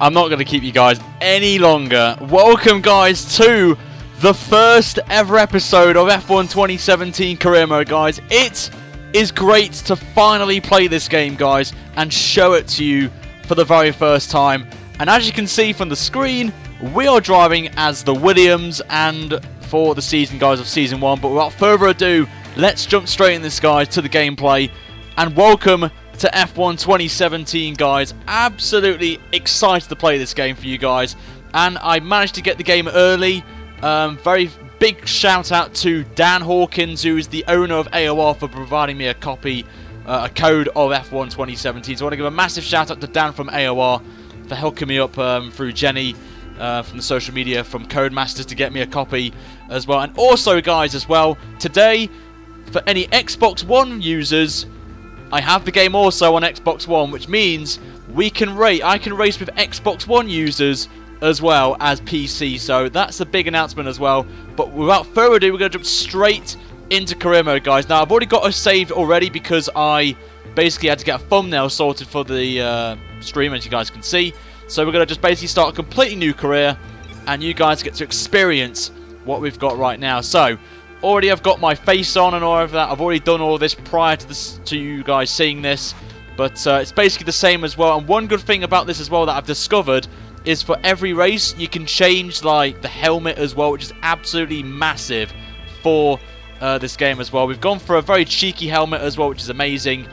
I'm not going to keep you guys any longer. Welcome, guys, to the first ever episode of F1 2017 Career Mode, guys. It is great to finally play this game, guys, and show it to you for the very first time. And as you can see from the screen, we are driving as the Williams and for the season, guys, of Season 1. But without further ado, let's jump straight in this, guys, to the gameplay. And welcome to F1 2017, guys. Absolutely excited to play this game for you guys. And I managed to get the game early. Very big shout out to Dan Hawkins, who is the owner of AOR, for providing me a copy, a code of F1 2017. So I want to give a massive shout out to Dan from AOR for hooking me up through Jenny from the social media from Codemasters to get me a copy as well. And also, guys, as well, today, for any Xbox One users, I have the game also on Xbox One, which means I can race with Xbox One users as well as PC. So that's a big announcement as well. But without further ado, we're going to jump straight into career mode, guys. Now, I've already got a saved already because I basically had to get a thumbnail sorted for the stream, as you guys can see. So we're going to just basically start a completely new career, and you guys get to experience what we've got right now. So already I've got my face on and all of that. I've already done all this prior to this, to you guys seeing this. But it's basically the same as well. And one good thing about this as well that I've discovered is for every race you can change like the helmet as well, which is absolutely massive for this game as well. We've gone for a very cheeky helmet as well, which is amazing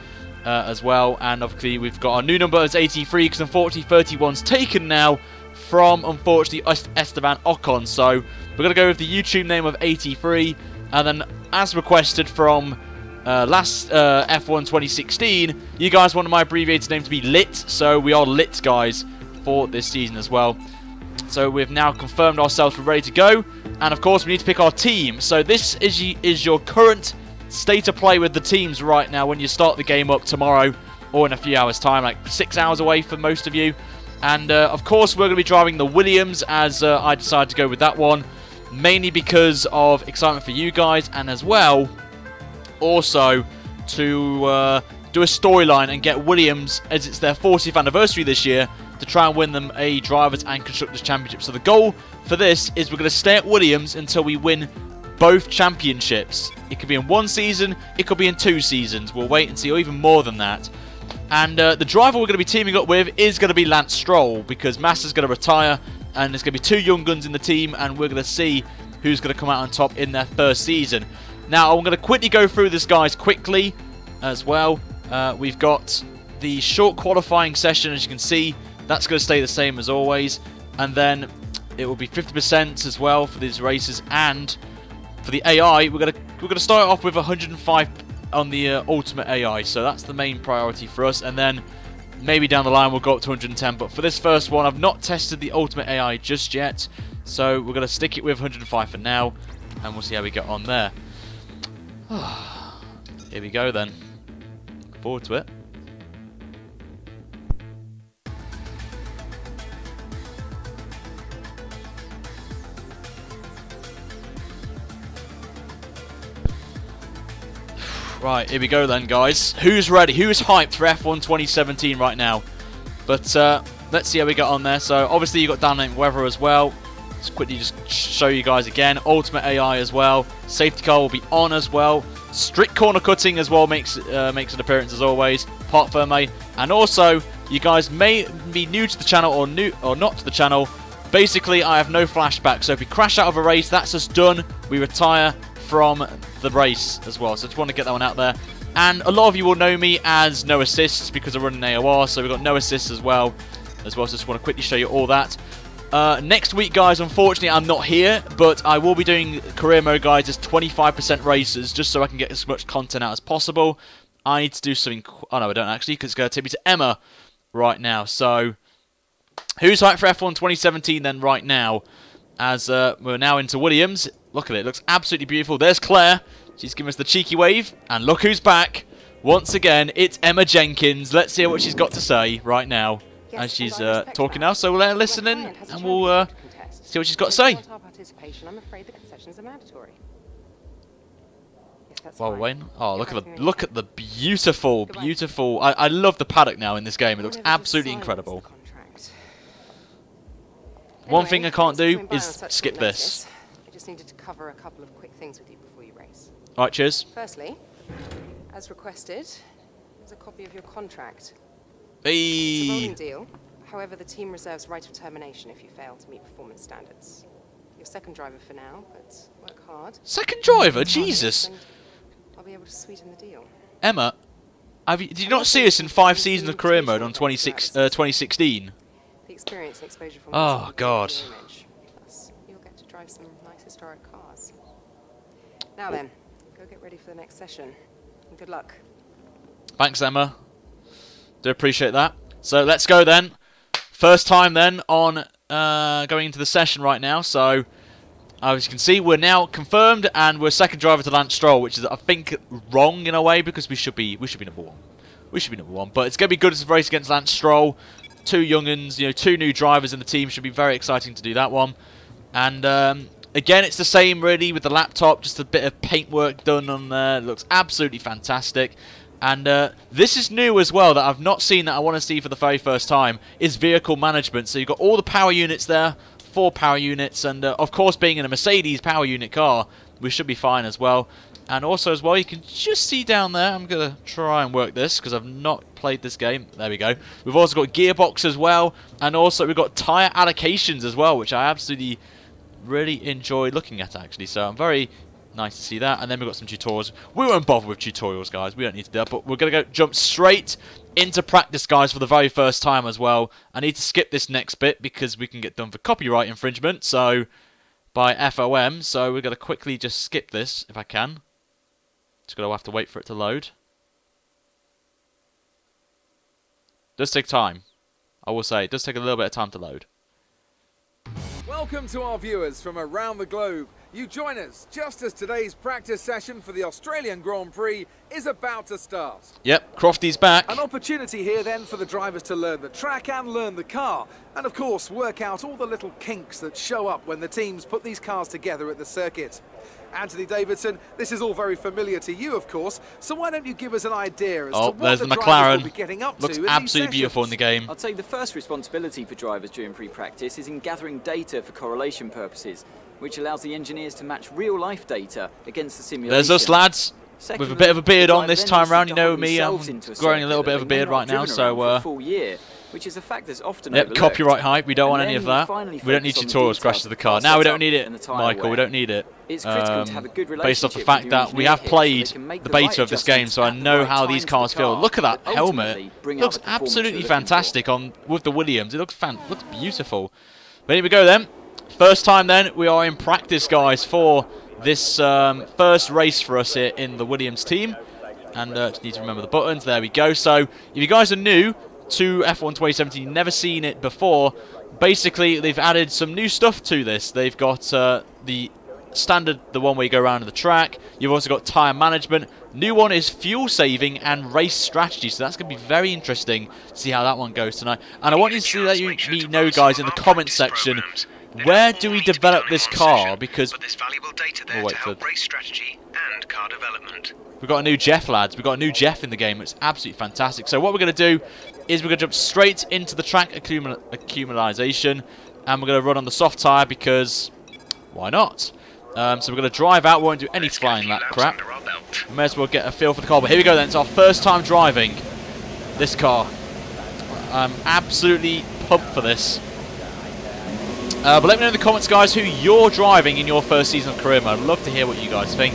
as well. And obviously we've got our new number as 83 because unfortunately 31's taken now from, unfortunately, Esteban Ocon. So we're going to go with the YouTube name of 83. And then, as requested from last F1 2016, you guys wanted my abbreviated name to be Lit, so we are Lit, guys, for this season as well. So we've now confirmed ourselves, we're ready to go, and of course we need to pick our team. So this is your current state of play with the teams right now when you start the game up tomorrow, or in a few hours' time, like 6 hours away for most of you. And of course we're going to be driving the Williams, as I decided to go with that one. Mainly because of excitement for you guys, and as well, also to do a storyline and get Williams, as it's their 40th anniversary this year, to try and win them a Drivers' and Constructors' Championship. So the goal for this is we're going to stay at Williams until we win both championships. It could be in one season, it could be in 2 seasons. We'll wait and see, or even more than that. And the driver we're going to be teaming up with is going to be Lance Stroll, because Master's going to retire. And there's going to be 2 young guns in the team, and we're going to see who's going to come out on top in their first season. Now, I'm going to quickly go through this, guys, quickly as well. We've got the short qualifying session, as you can see. That's going to stay the same as always. And then it will be 50% as well for these races. And for the AI, we're going to start off with 105 on the ultimate AI. So that's the main priority for us. And then maybe down the line we'll go up to 110, but for this first one I've not tested the ultimate AI just yet, so we're going to stick it with 105 for now, and we'll see how we get on there. Here we go then. Look forward to it. Right, here we go then, guys. Who's ready? Who's hyped for F1 2017 right now? But let's see how we get on there. So obviously you got dynamic weather as well. Let's quickly just show you guys again. Ultimate AI as well. Safety car will be on as well. Strict corner cutting as well makes an appearance as always. Parc Fermé. And also, you guys may be new to the channel or not to the channel. Basically, I have no flashback. So if we crash out of a race, that's us done. We retire from the race as well. So I just want to get that one out there. And a lot of you will know me as no assists because I run an AOR, so we've got no assists as well. So just want to quickly show you all that. Next week, guys, unfortunately I'm not here, but I will be doing career mode, guys, as 25% races, just so I can get as much content out as possible. I need to do something. Oh no, I don't actually, because it's going to take me to Emma right now. So who's hyped for F1 2017 then right now? As we're now into Williams. Look at it, it looks absolutely beautiful. There's Claire. She's giving us the cheeky wave. And look who's back. Once again, it's Emma Jenkins. Let's hear what she's got to say right now. As she's talking now. So we'll let her listen in and we'll see what she's got to say. Well, Wayne. Oh, look at the beautiful. I love the paddock now in this game. It looks absolutely incredible. One thing I can't do is skip this. I just needed to cover a couple of quick things with you before you race. Right, cheers. Firstly, as requested, there's a copy of your contract. Hey. It's a rolling deal. However, the team reserves right of termination if you fail to meet performance standards. You're second driver for now, but work hard. Second driver? Jesus. I'll be able to sweeten the deal. Emma, did you not see us in 5 seasons of career mode on 2016? The experience and exposure from oh, God. Plus, you'll get to drive some nice historic cars. Now then, go get ready for the next session. And good luck. Thanks, Emma. Do appreciate that. So let's go then. First time then on going into the session right now. So as you can see, we're now confirmed, and we're second driver to Lance Stroll, which is I think wrong in a way because we should be number one. We should be number one, but it's going to be good as a race against Lance Stroll. 2 young'uns, you know, 2 new drivers in the team. Should be very exciting to do that one. And again, it's the same really with the laptop. Just a bit of paintwork done on there. It looks absolutely fantastic. And this is new as well that I've not seen, that I want to see for the very first time, is vehicle management. So you've got all the power units there, 4 power units, and of course being in a Mercedes power unit car, we should be fine as well. And also as well, you can just see down there, I'm going to try and work this because I've not played this game. There we go. We've also got gearbox as well, and also we've got tyre allocations as well, which I absolutely really enjoy looking at actually. So I'm very... nice to see that. And then we've got some tutorials. We won't bother with tutorials, guys. We don't need to do that. But we're going to jump straight into practice, guys, for the very first time as well. I need to skip this next bit because we can get done for copyright infringement. So, by FOM. So, we're going to quickly just skip this if I can. Just going to have to wait for it to load. Does take time. I will say, it does take a little bit of time to load. Welcome to our viewers from around the globe. You join us just as today's practice session for the Australian Grand Prix is about to start. Yep, Crofty's back. An opportunity here then for the drivers to learn the track and learn the car. And of course, work out all the little kinks that show up when the teams put these cars together at the circuit. Anthony Davidson, this is all very familiar to you, of course, so why don't you give us an idea as to what the McLaren will be getting up looks to in absolutely beautiful in the game. I'd say the first responsibility for drivers during pre-practice is in gathering data for correlation purposes, which allows the engineers to match real-life data against the simulation. There's us lads, with a bit of a beard on this time round. You know me, I'm growing a little bit of a beard right now, so... full year, which is a fact that's often yep, copyright hype, we don't want any of that. We don't need tutorials crash to the car. Now we don't need it, Michael, we don't need it. It's critical to have a good based off the fact that we have played the beta of this game, so I know how these cars feel. Look at that helmet. It looks absolutely fantastic with the Williams. It looks beautiful. But here we go then. First time then, we are in practice, guys, for this first race for us here in the Williams team. And just need to remember the buttons. There we go. So if you guys are new to F1 2017, you've never seen it before, basically they've added some new stuff to this. They've got the standard, the one where you go around the track. You've also got tyre management. New one is fuel saving and race strategy. So that's going to be very interesting to see how that one goes tonight. And I want you to let me know, guys, in the comment section, where do we develop this car? Because we'll wait for race strategy and car development. We've got a new Jeff, lads. We've got a new Jeff in the game. It's absolutely fantastic. So what we're going to do is we're going to jump straight into the track accumulation, and we're going to run on the soft tyre because why not? So we're going to drive out. We won't do any flying lap crap. We may as well get a feel for the car. But here we go then. It's our first time driving this car. I'm absolutely pumped for this. But let me know in the comments, guys, who you're driving in your first season of career mode. I'd love to hear what you guys think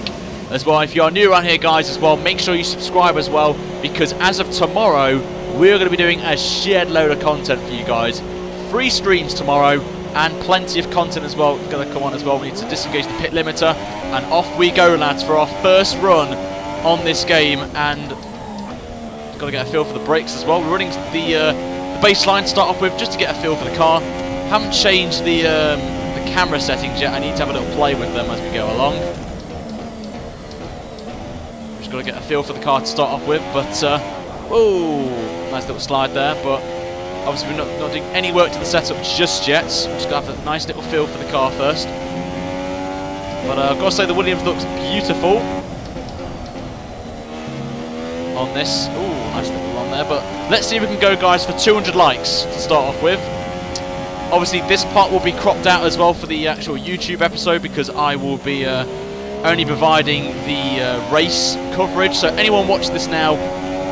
as well. If you are new around here, guys, as well, make sure you subscribe as well, because as of tomorrow, we're going to be doing a shared load of content for you guys. Free streams tomorrow, and plenty of content as well going to come on as well. We need to disengage the pit limiter, and off we go, lads, for our first run on this game. And got to get a feel for the brakes as well. We're running the baseline to start off with, just to get a feel for the car. Haven't changed the camera settings yet. I need to have a little play with them as we go along. Just got to get a feel for the car to start off with, but oh, nice little slide there. But obviously we're not doing any work to the setup just yet. So just got to have a nice little feel for the car first. But I've got to say the Williams looks beautiful on this. Ooh, nice little on there. But let's see if we can go, guys, for 200 likes to start off with. Obviously, this part will be cropped out as well for the actual YouTube episode because I will be only providing the race coverage. So anyone watching this now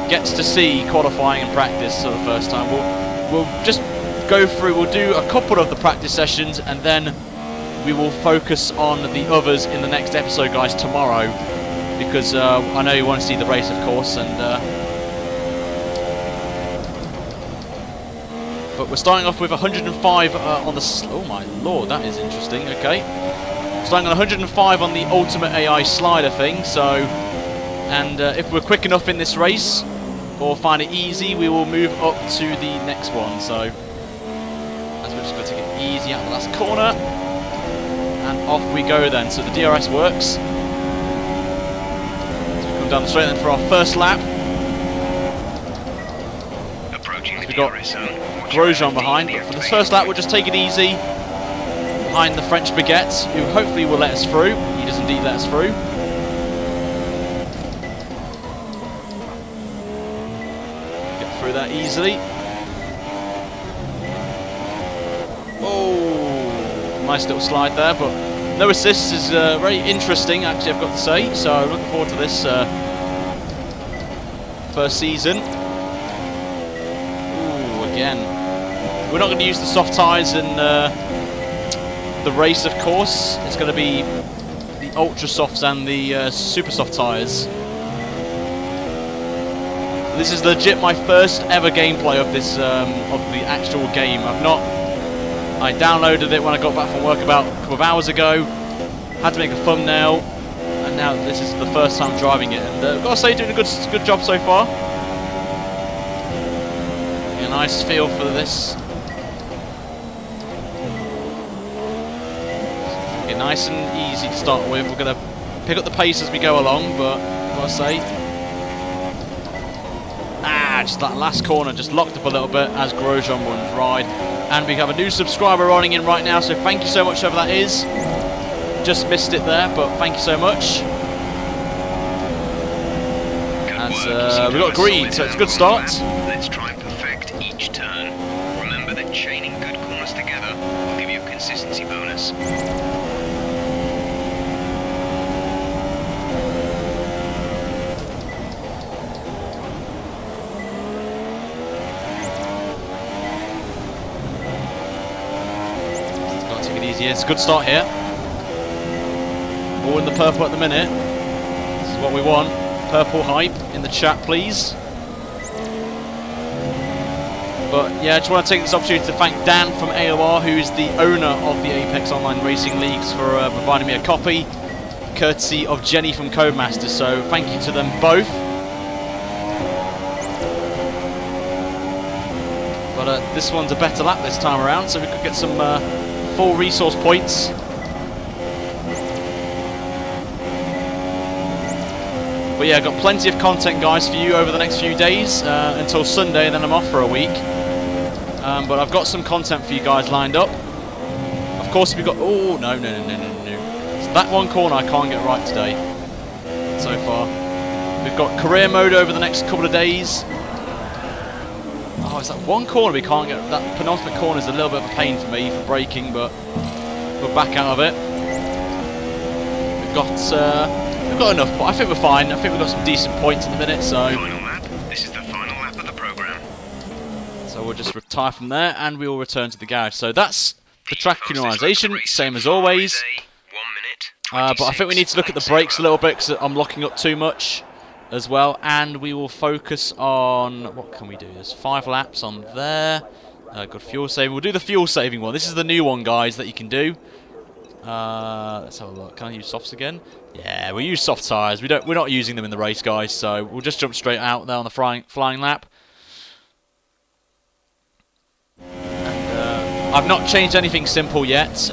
gets to see qualifying and practice for the first time. We'll just go through. We'll do a couple of the practice sessions, and then we will focus on the others in the next episode, guys, tomorrow. Because I know you want to see the race, of course, and but we're starting off with 105 on the... Oh my lord, that is interesting. Okay, starting on 105 on the Ultimate AI slider thing. So, and if we're quick enough in this race or find it easy, we will move up to the next one. So, as we're just going to take it easy out the last corner, and off we go then. So the DRS works. Down the straight then for our first lap. We've got Grosjean behind, but for this first lap we'll just take it easy behind the French baguette, who hopefully will let us through. He does indeed let us through. Get through that easily. Oh, nice little slide there, but no assists is very interesting, actually, I've got to say. So looking forward to this first season. Ooh, again. We're not going to use the soft tyres in the race, of course. It's going to be the ultra softs and the super soft tyres. This is legit my first ever gameplay of this of the actual game. I downloaded it when I got back from work about a couple of hours ago. Had to make a thumbnail, and now this is the first time driving it. And I've got to say, doing a good job so far. Getting a nice feel for this. Okay, nice and easy to start with. We're going to pick up the pace as we go along, but I've got to say, just that last corner just locked up a little bit as Grosjean runs ride. And we have a new subscriber running in right now, so thank you so much, whoever that is. Just missed it there, but thank you so much. As we got green, so it's a good start. Let's try and perfect each turn. Remember that chaining good corners together will give you a consistency bonus. Gotta take it easy. It's a good start here. All in the purple at the minute. This is what we want. Purple hype in the chat, please. But yeah, I just want to take this opportunity to thank Dan from AOR, who is the owner of the Apex Online Racing Leagues, for providing me a copy, courtesy of Jenny from Codemasters. So thank you to them both. But this one's a better lap this time around, so we could get some full resource points. But yeah, I've got plenty of content, guys, for you over the next few days until Sunday, and then I'm off for a week. But I've got some content for you guys lined up. Of course, we've got... Oh, no. So that one corner I can't get right today so far. We've got career mode over the next couple of days. Oh, it's that one corner we can't get... That penultimate corner is a little bit of a pain for me for braking, but we're back out of it. We've got enough, but I think we're fine. I think we've got some decent points in the minute, so... Final lap. This is the final lap of the program. So we'll just retire from there, and we will return to the garage. So that's the track canonisation, same as always. 1 minute. But I think we need to look at the brakes a little bit, because I'm locking up too much as well. And we will focus on... What can we do? There's 5 laps on there. Good fuel saving. We'll do the fuel saving one. This is the new one, guys, that you can do. Let's have a look. Can I use softs again? Yeah, we'll use soft tyres. We're not using them in the race, guys, so we'll just jump straight out there on the flying lap. And, I've not changed anything simple yet.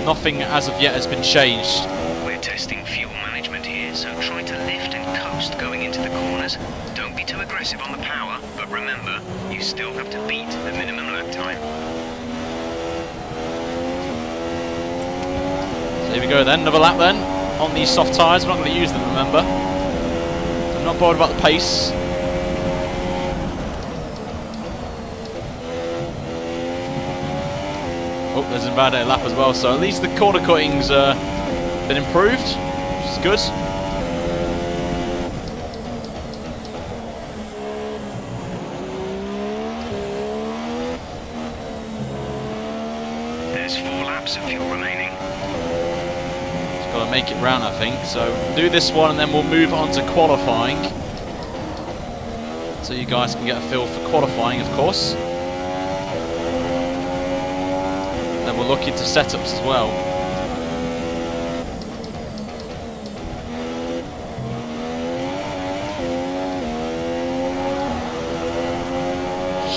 Nothing as of yet has been changed. We're testing fuel management here, so try to lift and coast going into the corners. Don't be too aggressive on the power, but remember, you still have to beat the minimum lap time. There we go then, another lap then on these soft tyres. We're not going to use them, remember. I'm not bothered about the pace. Oh, there's an invalidated lap as well, so at least the corner cutting's been improved, which is good. There's 4 laps of fuel remaining. Just got to make it round, I think. So do this one, and then we'll move on to qualifying. So you guys can get a feel for qualifying, of course. Then we'll look into setups as well.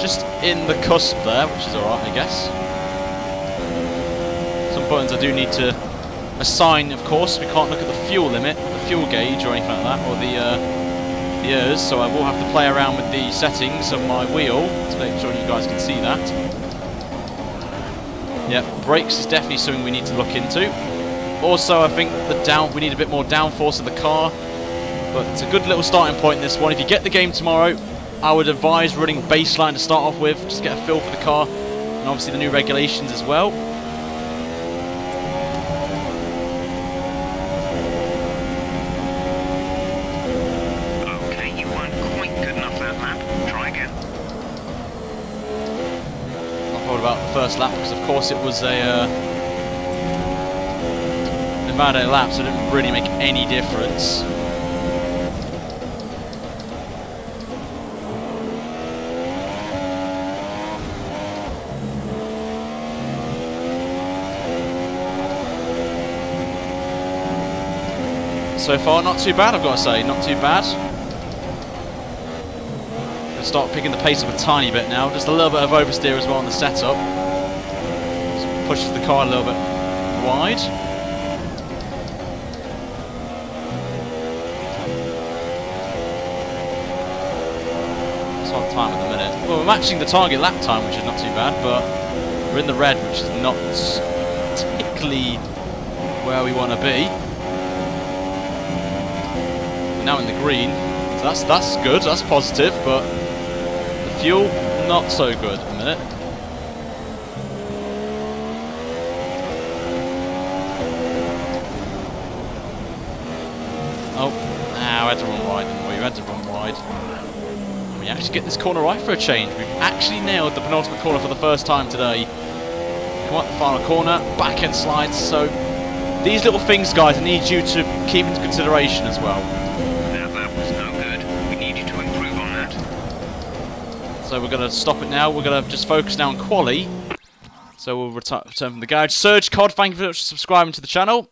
Just in the cusp there, which is alright, I guess. Some buttons I do need to assign, of course. We can't look at the fuel limit, the fuel gauge or anything like that, or the years, so I will have to play around with the settings of my wheel to make sure you guys can see that. Yep, brakes is definitely something we need to look into. Also, I think we need a bit more downforce of the car, but it's a good little starting point, this one. If you get the game tomorrow, I would advise running baseline to start off with, just get a feel for the car, and obviously the new regulations as well. Okay, you weren't quite good enough that lap. Try again. Not bothered about the first lap, because of course it was a invalidated lap, so it didn't really make any difference. So far, not too bad, I've got to say, not too bad. Gonna start picking the pace up a tiny bit now, just a little bit of oversteer as well on the setup. Just pushes the car a little bit wide. It's on time at the minute. Well, we're matching the target lap time, which is not too bad, but we're in the red, which is not particularly where we want to be. Now in the green, so that's good, that's positive, but the fuel, not so good at the minute. Oh, now I had to run wide, didn't we? We had to run wide. And we actually get this corner right for a change. We've actually nailed the penultimate corner for the first time today. Come up the final corner, back end slides, so these little things, guys, I need you to keep into consideration as well. So we're going to stop it now. We're going to just focus now on quali. So we'll return from the garage. Surge Cod, thank you very much for subscribing to the channel.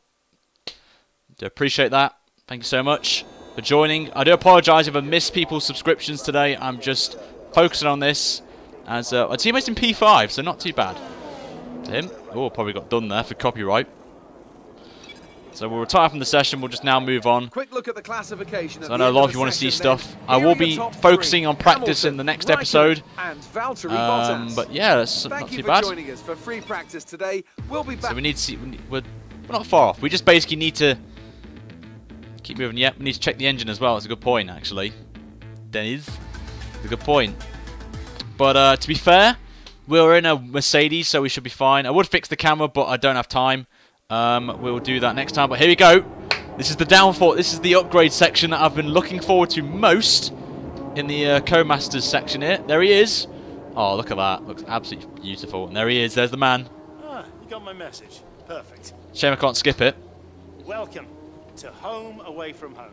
Do appreciate that. Thank you so much for joining. I do apologise if I missed people's subscriptions today. I'm just focusing on this. As our teammate's in P5, so not too bad. To him. Oh, probably got done there for copyright. So we'll retire from the session. We'll just now move on. Quick look at the classification. So I know a lot of you want to see stuff. I will be focusing on practice in the next episode. But yeah, that's not too bad. Joining us for free practice today. We'll be back. So we need to see. We're not far off. We just basically need to keep moving. Yep, we need to check the engine as well. It's a good point, actually. Dennis, it's a good point. But to be fair, we're in a Mercedes, so we should be fine. I would fix the camera, but I don't have time. We'll do that next time, but here we go. This is the downforce. This is the upgrade section that I've been looking forward to most in the Co-Masters section here. There he is. Oh, look at that. Looks absolutely beautiful. And there he is. There's the man. Ah, you got my message. Perfect. Shame I can't skip it. Welcome to home away from home.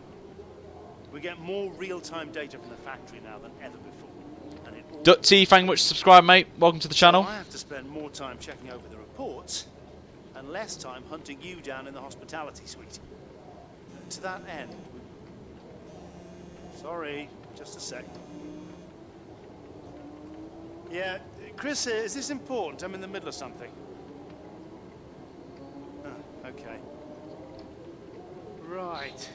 We get more real-time data from the factory now than ever before. And it all Dutty, thank you much for subscribing, mate. Welcome to the channel. I have to spend more time checking over the reports and less time hunting you down in the hospitality suite. To that end... Sorry, just a sec. Yeah, Chris, is this important? I'm in the middle of something. Oh, okay. Right.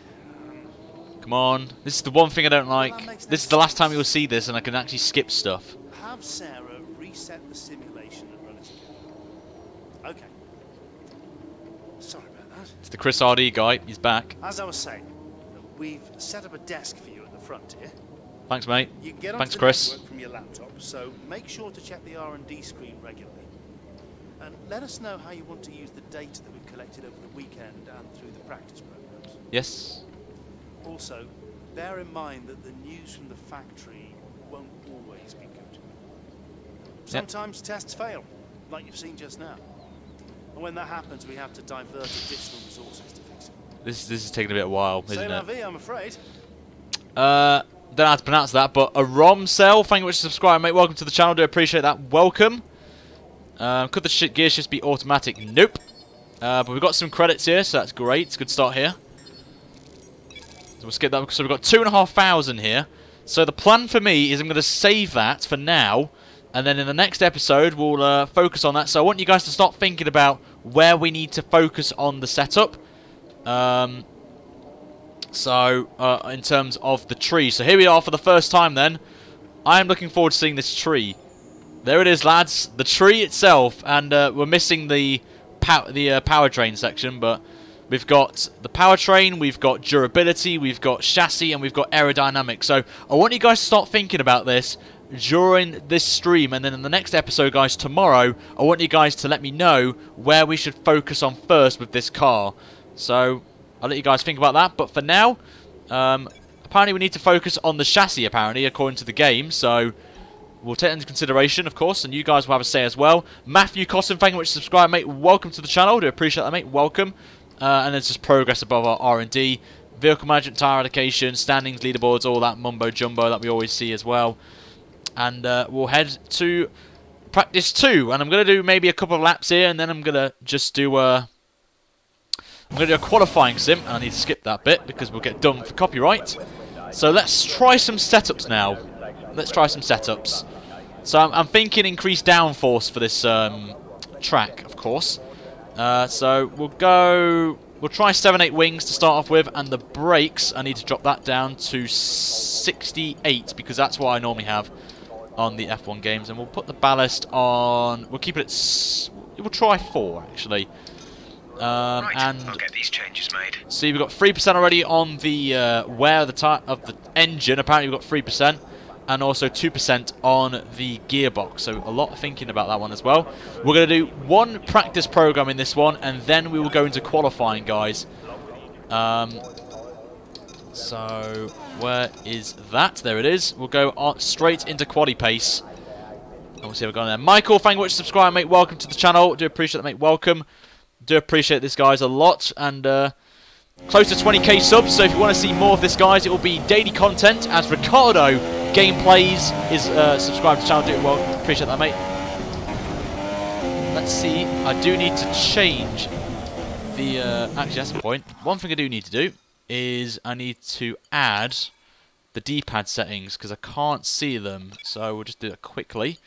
Come on. This is the one thing I don't like. This is the last time you'll see this and I can actually skip stuff. Have Sarah reset the simulation and run it again. Okay. Sorry about that. It's the Chris RD guy. He's back. As I was saying, we've set up a desk for you at the front here. Thanks, mate. You can get Thanks, onto the Chris. network from your laptop, so make sure to check the R&D screen regularly. And let us know how you want to use the data that we've collected over the weekend and through the practice programs. Yes. Also, bear in mind that the news from the factory won't always be good. Sometimes tests fail, like you've seen just now. And when that happens, we have to divert additional resources to fix it. This is taking a bit of a while, isn't C'est la it? vie, I'm afraid. Don't know how to pronounce that, but a Romcell, thank you much for subscribing, mate. Welcome to the channel. Do appreciate that. Welcome. Could the gear shifts be automatic? Nope. But we've got some credits here, so that's great. It's a good start here. So we'll skip that. So we've got 2,500 here. So the plan for me is I'm going to save that for now, and then in the next episode we'll focus on that. So I want you guys to start thinking about where we need to focus on the setup. In terms of the tree. So here we are for the first time then. I am looking forward to seeing this tree. There it is, lads. The tree itself. And we're missing the powertrain section, but we've got the powertrain, we've got durability, we've got chassis, and we've got aerodynamics. So I want you guys to start thinking about this during this stream, and then in the next episode, guys, tomorrow, I want you guys to let me know where we should focus on first with this car. So I'll let you guys think about that, but for now, apparently we need to focus on the chassis, apparently, according to the game, so we'll take that into consideration, of course, and you guys will have a say as well. Matthew Cosson, thank you much for subscribing, mate. Welcome to the channel. Do appreciate that, mate. Welcome. And there's just progress above our R&D. Vehicle management, tyre allocation, standings, leaderboards, all that mumbo-jumbo that we always see as well. And we'll head to practice 2, and I'm going to do maybe a couple of laps here, and then I'm going to just do a qualifying sim, and I need to skip that bit because we'll get done for copyright. So let's try some setups now. Let's try some setups. So I'm thinking increased downforce for this track, of course. So we'll try 7/8 wings to start off with, and the brakes, I need to drop that down to 68 because that's what I normally have on the F1 games. And we'll put the ballast on, we'll keep it at, we'll try 4 actually. Right, and I'll get these changes made. see, we've got 3% already on the wear of the engine. Apparently we've got 3%, and also 2% on the gearbox. So a lot of thinking about that one as well. We're going to do 1 practice program in this one, and then we will go into qualifying, guys. So where is that? There it is. We'll go on straight into quali pace. And we'll see if we're going there. Michael, thank you much for subscribing, mate. Welcome to the channel. Do appreciate that, mate. Welcome. Do appreciate this, guys, a lot, and close to 20k subs, so if you want to see more of this, guys, it will be daily content as Ricciardo Gameplays is subscribed to the channel. Do well, appreciate that, mate. Let's see, I do need to change the, actually that's the point. One thing I do need to do is I need to add the D-pad settings, because I can't see them, so we'll just do that quickly.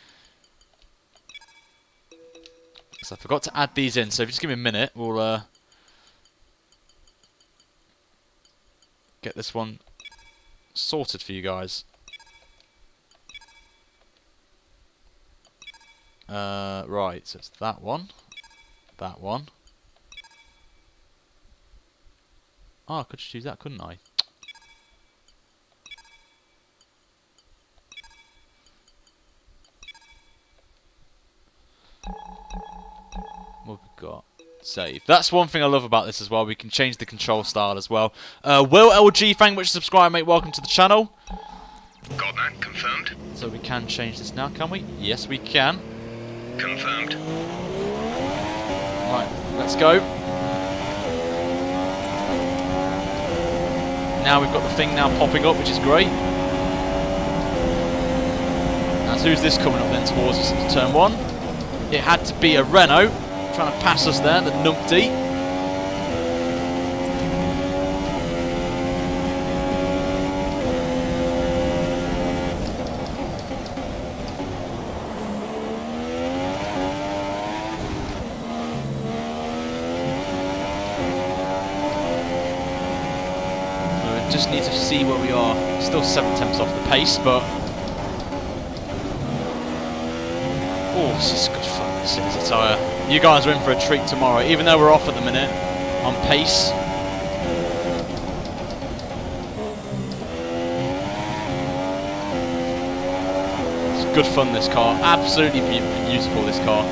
So I forgot to add these in, so if you just give me a minute, we'll get this one sorted for you guys. Right, so it's that one. That one. Oh, I could just use that, couldn't I? What we've got? Save. That's one thing I love about this as well. We can change the control style as well. Will LG, thank you much for subscribing, mate. Welcome to the channel. Got that confirmed? So we can change this now, can we? Yes, we can. Confirmed. Right, let's go. Now we've got the thing now popping up, which is great. And so who's this coming up then towards us into turn 1? It had to be a Renault trying to pass us there, the numpty. So we just need to see where we are. Still 7/10 off the pace, but oh, this is good fun. This is a tyre. You guys are in for a treat tomorrow, even though we're off at the minute on pace. It's good fun, this car. Absolutely beautiful, this car.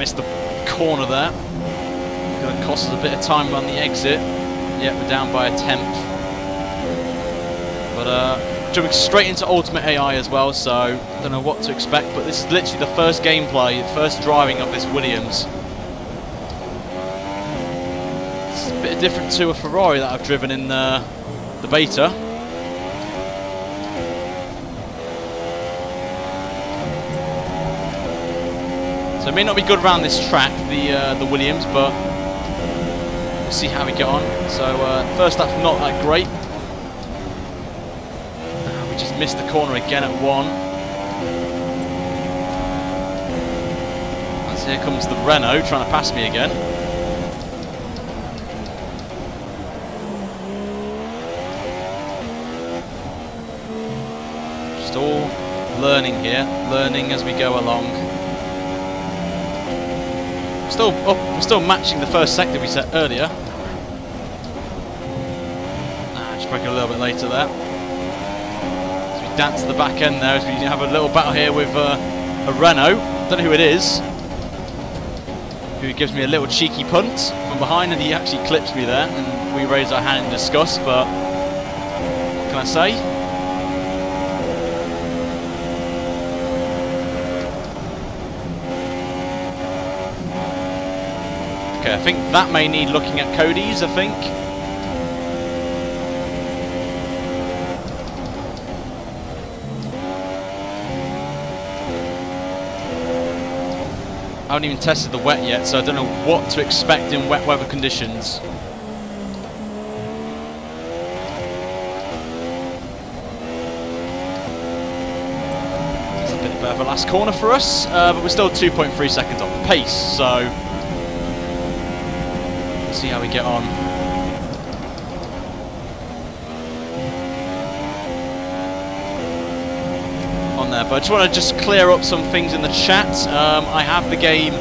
missed the corner there. Going to cost us a bit of time on the exit. Yeah, we're down by a 10th. But jumping straight into Ultimate AI as well, so I don't know what to expect, but this is literally the first gameplay, the first driving of this Williams. It's a bit different to a Ferrari that I've driven in the beta. So it may not be good around this track, the Williams, but we'll see how we get on. So first lap's not that great. We just missed the corner again at 1. As here comes the Renault trying to pass me again. Just all learning here, learning as we go along. We're still matching the first sector we set earlier. Just breaking a little bit later there. As we dance to the back end there, as we have a little battle here with a Renault. Don't know who it is. Who gives me a little cheeky punt from behind, and he actually clips me there, and we raise our hand in disgust. But what can I say? I think that may need looking at Cody's, I think. I haven't even tested the wet yet, so I don't know what to expect in wet weather conditions. It's a bit of a last corner for us, but we're still 2.3 seconds off the pace, so see how we get on. There, but I just want to clear up some things in the chat. I have the game,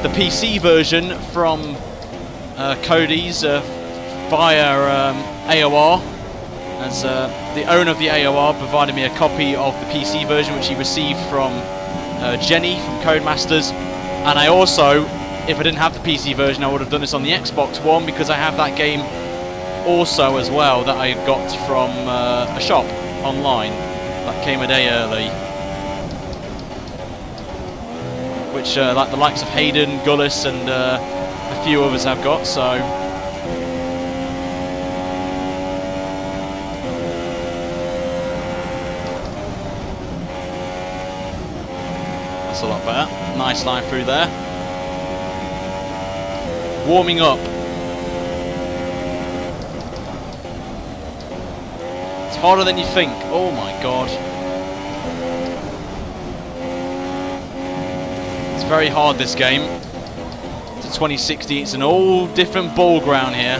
the PC version from Cody's via AOR, as the owner of the AOR provided me a copy of the PC version, which he received from Jenny from Codemasters, and I also, if I didn't have the PC version, I would have done this on the Xbox One, because I have that game also as well that I got from a shop online that came a day early, which like the likes of Hayden, Gullis and a few others have got, so that's a lot better. Nice line through there. Warming up. It's harder than you think. Oh my god. It's very hard, this game. It's a 2060. It's an all different ball ground here.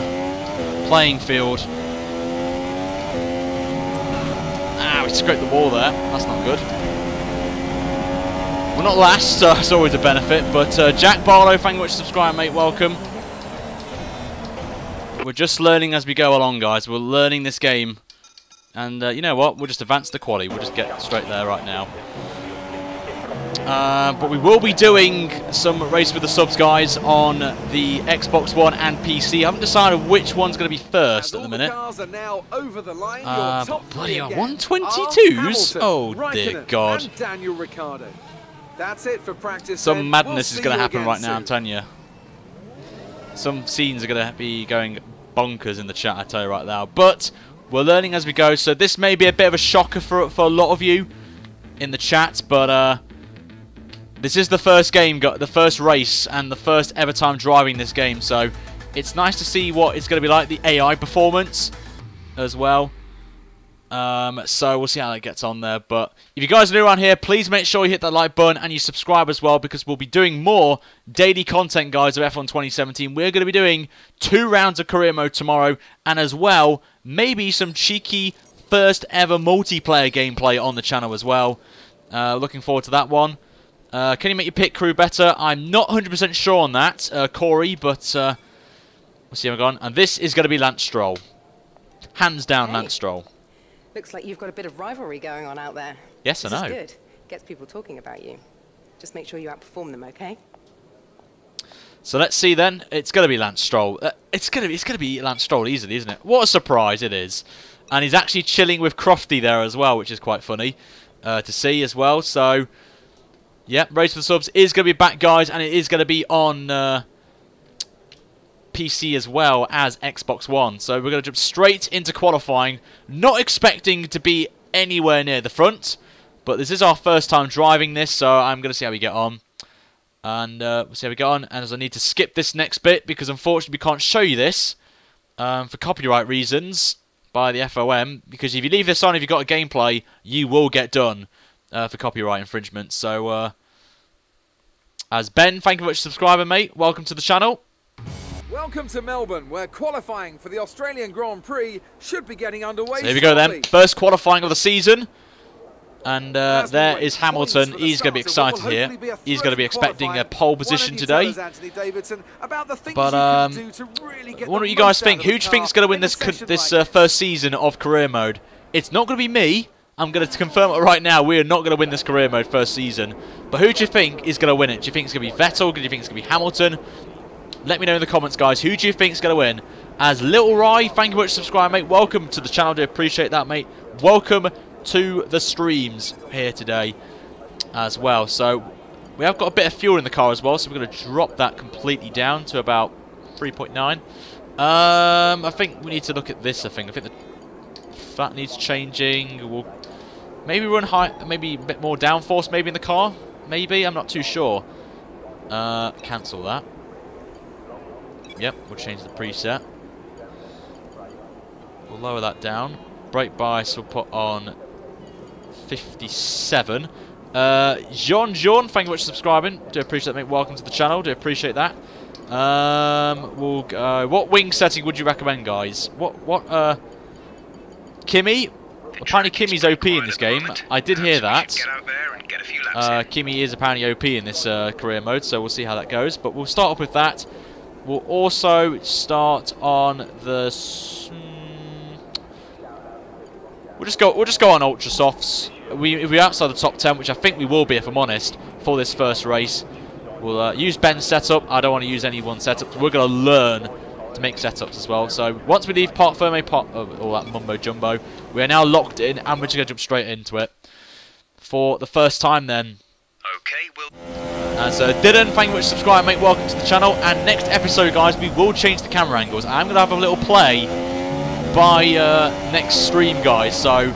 Playing field. Ah, we scraped the wall there. That's not good. We're not last, so it's always a benefit. But Jack Barlow, thank you much for subscribing, mate. Welcome. We're just learning as we go along, guys. We're learning this game. And you know what? We'll just advance to quali. We'll just get straight there right now. But we will be doing some Race with the Subs, guys, on the Xbox One and PC. I haven't decided which one's going to be first at the minute. Cars are now over the line. But bloody hell, 122s? Oh dear God. And Daniel Ricciardo. That's it for practice. Some madness is going to happen right now, I'm telling you. Some scenes are going to be going bonkers in the chat, I tell you right now. But we're learning as we go, so this may be a bit of a shocker for a lot of you in the chat, but this is the first game, the first race, and the first ever time driving this game, so it's nice to see what it's going to be like, the AI performance as well. So we'll see how that gets on there. But if you guys are new around here, please make sure you hit that like button and you subscribe as well, because we'll be doing more daily content, guys, of F1 2017. We're going to be doing 2 rounds of career mode tomorrow, and as well, maybe some cheeky first ever multiplayer gameplay on the channel as well. Looking forward to that one. Can you make your pit crew better? I'm not 100% sure on that, Corey, but we'll see how we're going. And this is going to be Lance Stroll. Hands down, Lance Stroll. Looks like you've got a bit of rivalry going on out there. Yes, I know. This is good. Gets people talking about you. Just make sure you outperform them, okay? So let's see then. It's going to be Lance Stroll. It's going to be Lance Stroll easily, isn't it? What a surprise it is. And he's actually chilling with Crofty there as well, which is quite funny to see as well. So, yeah, Race for the Subs is going to be back, guys, and it is going to be on PC as well as Xbox One. So we're going to jump straight into qualifying. Not expecting to be anywhere near the front, but this is our first time driving this, so I'm going to see how we get on. And we'll see how we get on. And as I need to skip this next bit, because unfortunately we can't show you this for copyright reasons by the FOM, because if you leave this on, if you've got a gameplay, you will get done for copyright infringement. So, as Ben, thank you very much for subscribing, mate. Welcome to the channel. Welcome to Melbourne, where qualifying for the Australian Grand Prix should be getting underway. So here we go then. First qualifying of the season. And there is Hamilton. He's going to be excited here. He's going to be expecting a pole position today. But I wonder what you guys think. Who do you think is going to win this first season of career mode? It's not going to be me. I'm going to confirm it right now. We are not going to win this career mode first season. But who do you think is going to win it? Do you think it's going to be Vettel? Do you think it's going to be Hamilton? Let me know in the comments, guys. Who do you think is going to win? As Little Rye, thank you very much for subscribing, mate. Welcome to the channel. Do appreciate that, mate. Welcome to the streams here today as well. So we have got a bit of fuel in the car as well, so we're going to drop that completely down to about 3.9. I think we need to look at this. I think the fat needs changing. We'll maybe run high, maybe a bit more downforce maybe in the car. Maybe, I'm not too sure. Cancel that. Yep, we'll change the preset. We'll lower that down. Brake bias we'll put on 57. Jean, thank you very much for subscribing. Do appreciate that, mate. Welcome to the channel. Do appreciate that. We'll go. What wing setting would you recommend, guys? What? Kimmy. Apparently, Kimmy's OP in this game. I did hear that. Kimmy is apparently OP in this career mode, so we'll see how that goes. But we'll start off with that. We'll also start on the. We'll just go on ultra softs. If we're outside the top 10, which I think we will be, if I'm honest, for this first race, we'll use Ben's setup. I don't want to use any one setup. We're going to learn to make setups as well. So once we leave Parc Ferme, all that mumbo jumbo, we are now locked in, and we're just going to jump straight into it for the first time. Then. Okay, well. And so Dylan, thank you for subscribing, mate. Welcome to the channel. And next episode, guys, we will change the camera angles. I'm going to have a little play by next stream, guys. So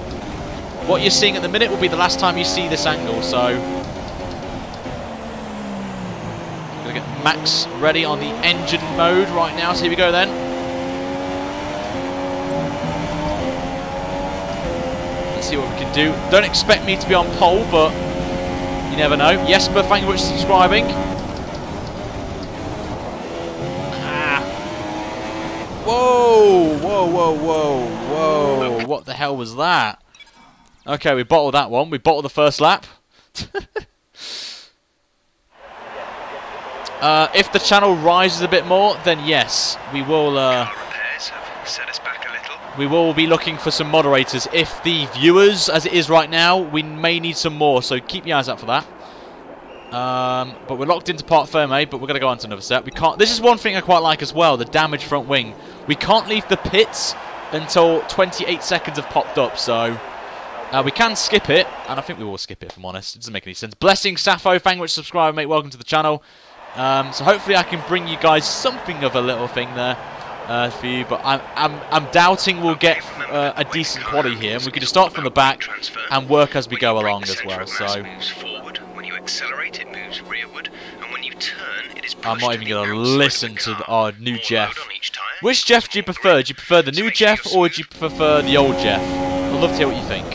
what you're seeing at the minute will be the last time you see this angle. So gonna get Max ready on the engine mode right now. So here we go then. Let's see what we can do. Don't expect me to be on pole, but you never know. Jesper, thank you for subscribing. Whoa, whoa, whoa, whoa, whoa. What the hell was that? Okay, we bottled that one. We bottled the first lap. If the channel rises a bit more, then yes, we will we will be looking for some moderators. If the viewers, as it is right now, we may need some more, so keep your eyes out for that. But we're locked into Parc Ferme, but we're going to go on to another set. We can't. This is one thing I quite like as well, the damaged front wing. We can't leave the pits until 28 seconds have popped up, so we can skip it, and I think we will skip it, if I'm honest. It doesn't make any sense. Blessing Sappho, thank you for subscribing, mate. Welcome to the channel. So hopefully I can bring you guys something of a little thing there for you, but I'm doubting we'll get a decent quality here, and we can just start from the back and work as we go along as well. So accelerate, it moves rearward, and when you turn, it is pushed. I'm not even going to listen to our new Jeff. Which Jeff do you prefer? Do you prefer the new Jeff, or do you prefer the old Jeff? I'd love to hear what you think.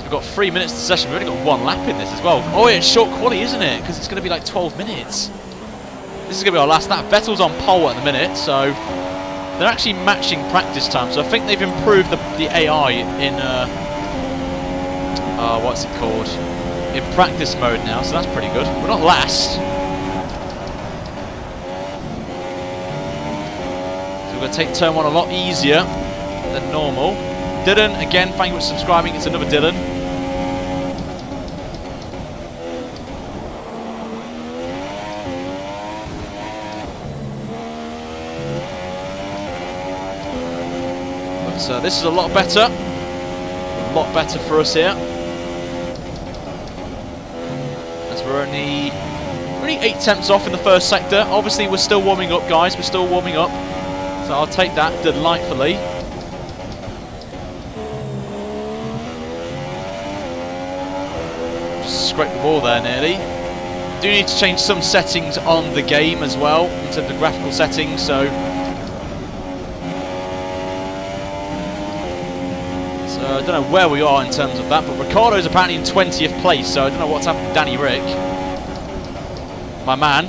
We've got 3 minutes to session. We've only got one lap in this as well. Oh, it's short quali, isn't it? Because it's going to be like 12 minutes. This is going to be our last lap. Vettel's on pole at the minute, so they're actually matching practice time. So I think they've improved the AI in what's it called? In practice mode now. So that's pretty good. We're not last. So we're going to take turn one a lot easier than normal. Dylan, again, thank you for subscribing. It's another Dylan. So this is a lot better. A lot better for us here. As we're only 8 tenths off in the first sector. Obviously, we're still warming up, guys. We're still warming up. So I'll take that delightfully. Just scraped the wall there nearly. Do need to change some settings on the game as well, in terms of graphical settings, so I don't know where we are in terms of that, but Ricciardo's apparently in 20th place, so I don't know what's happened to Danny Rick. My man.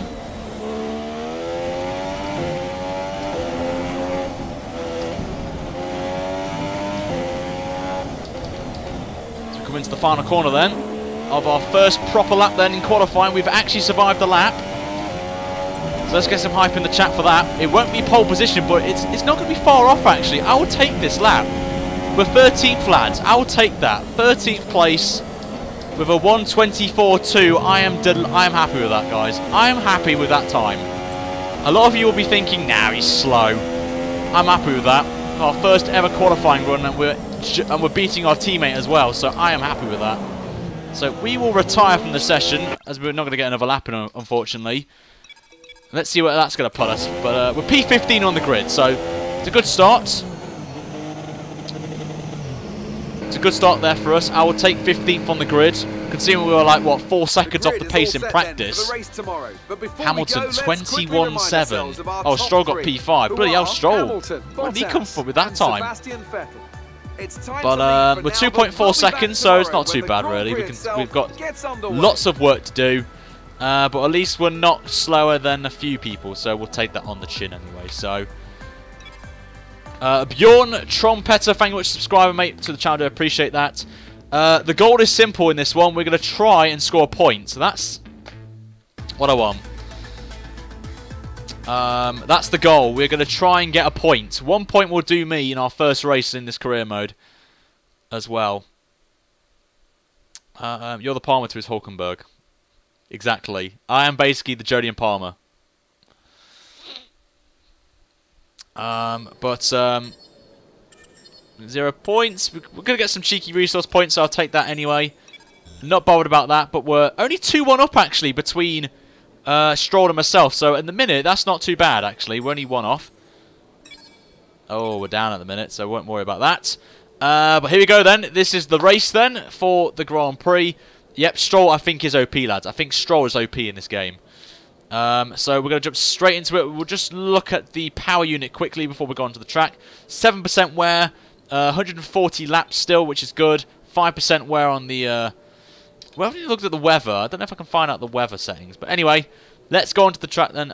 So we come into the final corner then of our first proper lap then in qualifying. We've actually survived the lap. So let's get some hype in the chat for that. It won't be pole position, but it's not going to be far off actually. I will take this lap. We're 13th, lads. I will take that. 13th place with a 1:24.2. I am happy with that, guys. I am happy with that time. A lot of you will be thinking, nah, he's slow. I'm happy with that. Our first ever qualifying run, and we're beating our teammate as well. So I am happy with that. So we will retire from the session, as we're not going to get another lap in, unfortunately. Let's see where that's going to put us. But we're P15 on the grid, so it's a good start. It's a good start there for us. I will take 15th on the grid. Considering we were like, what, 4 seconds off the pace in practice. Hamilton 21.7. Oh, Stroll got P5. Bloody hell, Stroll. Where did he come from with that time? But we're 2.4 seconds, so it's not too bad really. We've got lots of work to do. But at least we're not slower than a few people, so we'll take that on the chin anyway. So Bjorn Trompeter, thank you much, subscriber mate to the channel. I appreciate that. The goal is simple in this one. We're going to try and score a point. So that's what I want. That's the goal. We're going to try and get a point. 1 point will do me in our first race in this career mode as well. You're the Palmer to his Hulkenberg. Exactly. I am basically the Jody and Palmer. But 0 points. We're going to get some cheeky resource points, so I'll take that anyway. Not bothered about that, but we're only 2-1 up, actually, between Stroll and myself. So, in the minute, that's not too bad, actually. We're only 1 off. Oh, we're down at the minute, so won't worry about that. But here we go, then. This is the race, then, for the Grand Prix. Yep, Stroll, I think, is OP, lads. I think Stroll is OP in this game. So we're going to jump straight into it. We'll just look at the power unit quickly before we go onto the track. 7% wear, 140 laps still, which is good. 5% wear on the... we haven't even looked at the weather. I don't know if I can find out the weather settings. But anyway, let's go onto the track then.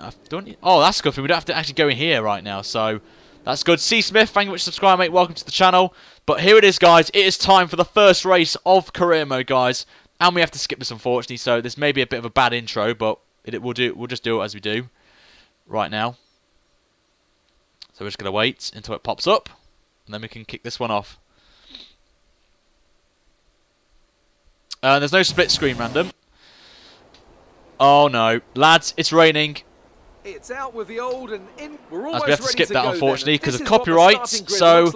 Oh, that's good. We don't have to actually go in here right now. So that's good. C. Smith, thank you much for subscribing, mate. Welcome to the channel. But here it is, guys. It is time for the first race of career mode, guys. And we have to skip this, unfortunately. So this may be a bit of a bad intro, but... We'll just do it as we do right now. So we're just going to wait until it pops up, and then we can kick this one off. There's no split screen random. Oh no, lads, it's raining. It's out with the old and in. We're as we have to skip that, unfortunately, because of copyright. So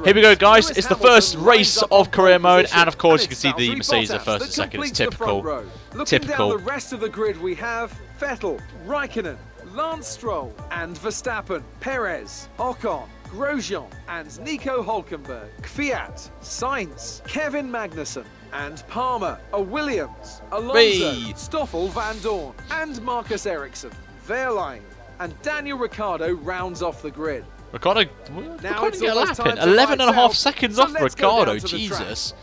here we go, guys. It's the first race of career mode, and of course you can see the Mercedes are first and second. It's typical. Typical. Down the rest of the grid, we have Vettel, Raikkonen, Lance Stroll, and Verstappen, Perez, Ocon, Grosjean, and Nico Hulkenberg, Kvyat, Sainz, Kevin Magnussen, and Palmer, a Williams, Alonso, Stoffel Van Dorn, and Marcus Ericsson. Verline and Daniel Ricciardo rounds off the grid. Ricciardo get a lap in. 11.5 seconds off Ricciardo, Jesus.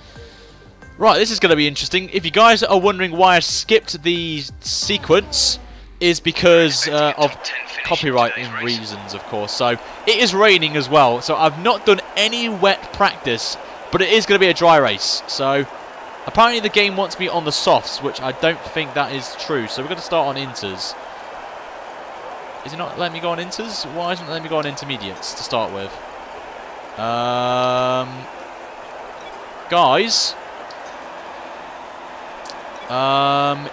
Right, this is going to be interesting. If you guys are wondering why I skipped the sequence, is because of copyright reasons, of course. So it is raining as well, so I've not done any wet practice, but it is going to be a dry race. So apparently the game wants me on the softs, which I don't think that is true. So we're going to start on inters. Is it not letting me go on inters? Why isn't it letting me go on intermediates to start with? Guys.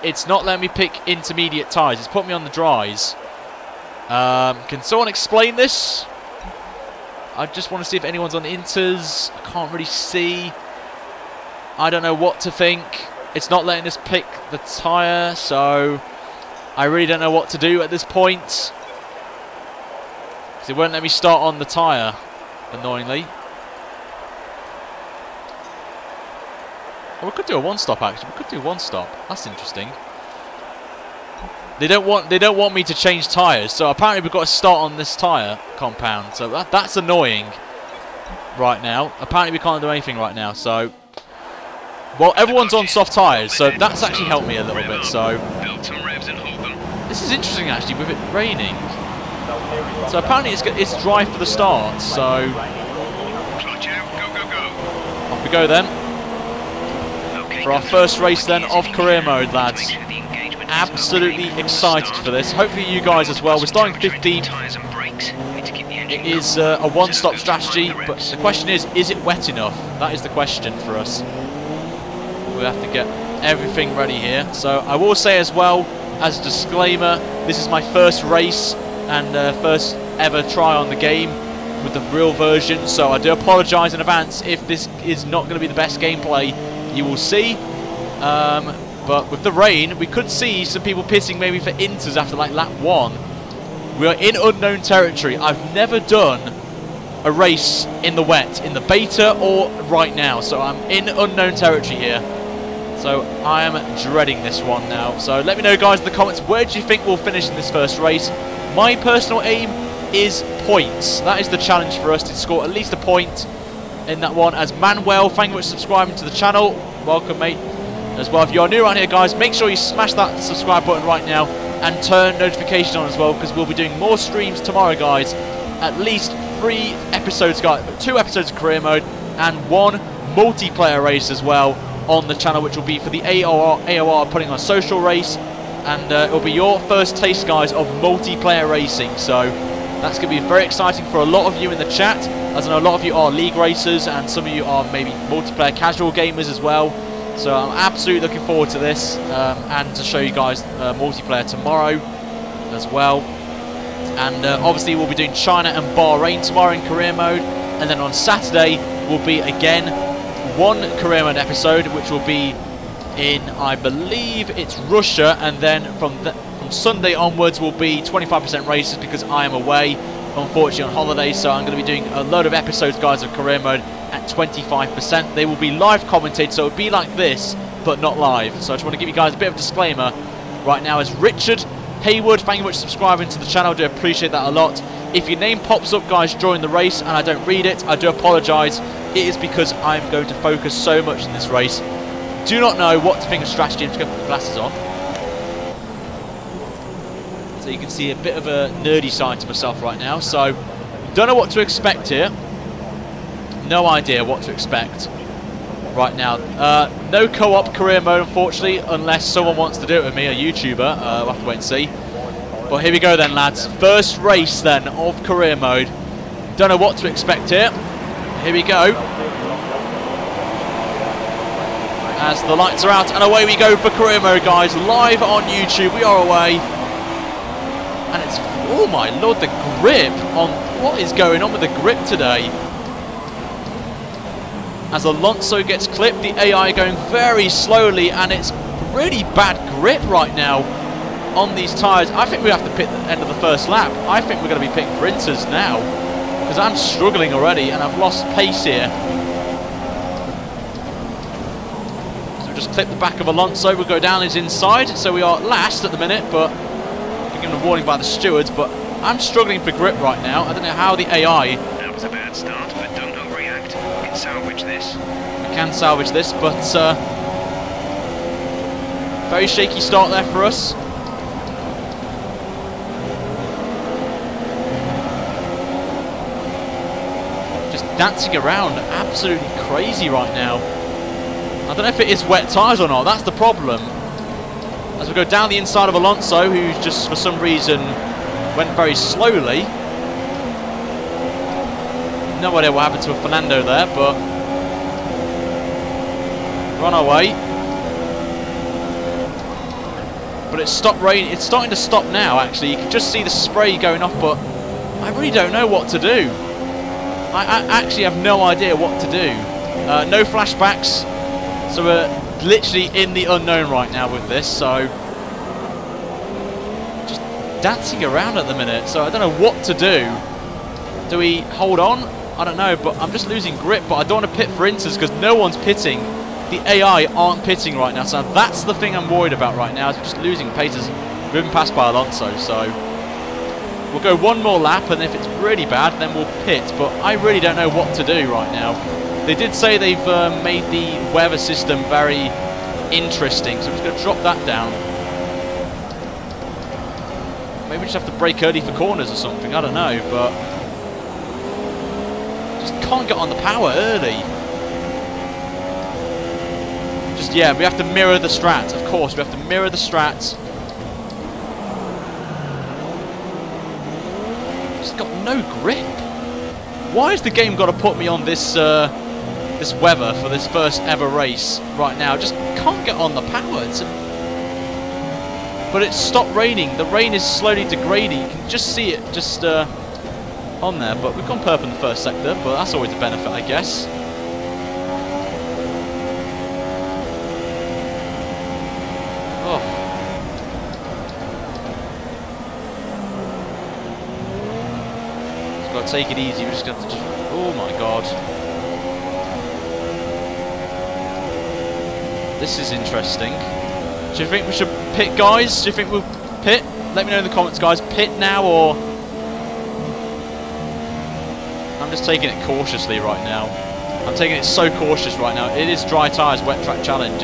It's not letting me pick intermediate tyres. It's put me on the dries. Can someone explain this? I just want to see if anyone's on inters. I can't really see. I don't know what to think. It's not letting us pick the tyre, so I really don't know what to do at this point. Because it won't let me start on the tyre, annoyingly. Oh, we could do a one-stop actually. We could do one-stop. That's interesting. They don't want me to change tyres, so apparently we've got to start on this tyre compound. So that's annoying right now. Apparently we can't do anything right now. So, well, everyone's on soft tyres, so that's actually helped me a little bit. So this is interesting actually with it raining. So apparently it's dry for the start. So off we go then for our first race then of career mode, lads. Absolutely excited for this. Hopefully you guys as well. We're starting 15th. It is a one-stop strategy, but the question is it wet enough? That is the question for us. We have to get everything ready here. So I will say as well, as a disclaimer, this is my first race and first ever try on the game with the real version. So I do apologise in advance if this is not going to be the best gameplay you will see. But with the rain, we could see some people pissing maybe for inters after like lap 1. We are in unknown territory. I've never done a race in the wet, in the beta or right now. So I'm in unknown territory here. So I am dreading this one now. So let me know, guys, in the comments, where do you think we'll finish in this first race? My personal aim is points. That is the challenge for us, to score at least a point in that one. As Manuel, thank you for subscribing to the channel. Welcome, mate. As well, if you are new around here, guys, make sure you smash that subscribe button right now and turn notifications on as well, because we'll be doing more streams tomorrow, guys. At least 3 episodes, guys, 2 episodes of career mode and 1 multiplayer race as well on the channel, which will be for the AOR putting on a social race, and it will be your first taste, guys, of multiplayer racing. So that's going to be very exciting for a lot of you in the chat, as I know a lot of you are league racers and some of you are maybe multiplayer casual gamers as well. So I'm absolutely looking forward to this, and to show you guys multiplayer tomorrow as well. And obviously we'll be doing China and Bahrain tomorrow in career mode, and then on Saturday will be again 1 career mode episode, which will be in, I believe it's Russia, and then from Sunday onwards will be 25% races, because I am away unfortunately on holiday. So I'm going to be doing a load of episodes, guys, of career mode at 25%. They will be live commentated, so it will be like this but not live. So I just want to give you guys a bit of a disclaimer right now. As Richard Haywood, thank you much for subscribing to the channel, I do appreciate that a lot. If your name pops up, guys, during the race and I don't read it, I do apologise. It is because I'm going to focus so much in this race. Do not know what to think of strategy. I'm just going to put the glasses on, so you can see a bit of a nerdy side to myself right now. So don't know what to expect here. No idea what to expect right now. No co-op career mode, unfortunately, unless someone wants to do it with me, a YouTuber. We'll have to wait and see. But here we go then, lads. First race then of career mode. Don't know what to expect here. Here we go. As the lights are out and away we go for career mode, guys. Live on YouTube. We are away. And it's, oh my lord, the grip on, what is going on with the grip today? As Alonso gets clipped, the AI going very slowly, and it's really bad grip right now on these tyres. I think we have to pick the end of the first lap. I think we're going to be picking sprinters now, because I'm struggling already and I've lost pace here. So we just clip the back of Alonso. We'll go down his inside, so we are last at the minute, but we're given a warning by the stewards. But I'm struggling for grip right now. I don't know how the AI... That was a bad start, but don't overreact. We can salvage this. We can salvage this, but very shaky start there for us. Just dancing around, absolutely crazy right now. I don't know if it is wet tyres or not, that's the problem. As we go down the inside of Alonso, who just for some reason went very slowly. No idea what happened to Fernando there, but we're on our way. But it's stopped raining. It's starting to stop now, actually. You can just see the spray going off, but I really don't know what to do. I actually have no idea what to do. No flashbacks, so we're literally in the unknown right now with this, so just dancing around at the minute, so I don't know what to do. Do we hold on? I don't know, but I'm just losing grip, but I don't want to pit for Inters because no one's pitting. The AI aren't pitting right now, so that's the thing I'm worried about right now, is just losing pace as driven past by Alonso, so we'll go one more lap, and if it's really bad, then we'll pit, but I really don't know what to do right now. They did say they've made the weather system very interesting, so I'm just going to drop that down. Maybe we just have to brake early for corners or something, I don't know, but just can't get on the power early. Just, yeah, we have to mirror the strat, of course, we have to mirror the strat. Just got no grip. Why has the game got to put me on this this weather for this first ever race right now? Just can't get on the power. But it's stopped raining. The rain is slowly degrading. You can just see it just on there. But we've gone purple in the first sector, but that's always a benefit, I guess. Oh. Just got to take it easy. We're just going to just... Oh my god. This is interesting. Do you think we should pit, guys? Do you think we'll pit? Let me know in the comments, guys. Pit now, or... I'm just taking it cautiously right now. I'm taking it so cautious right now. It is dry tyres, wet track challenge.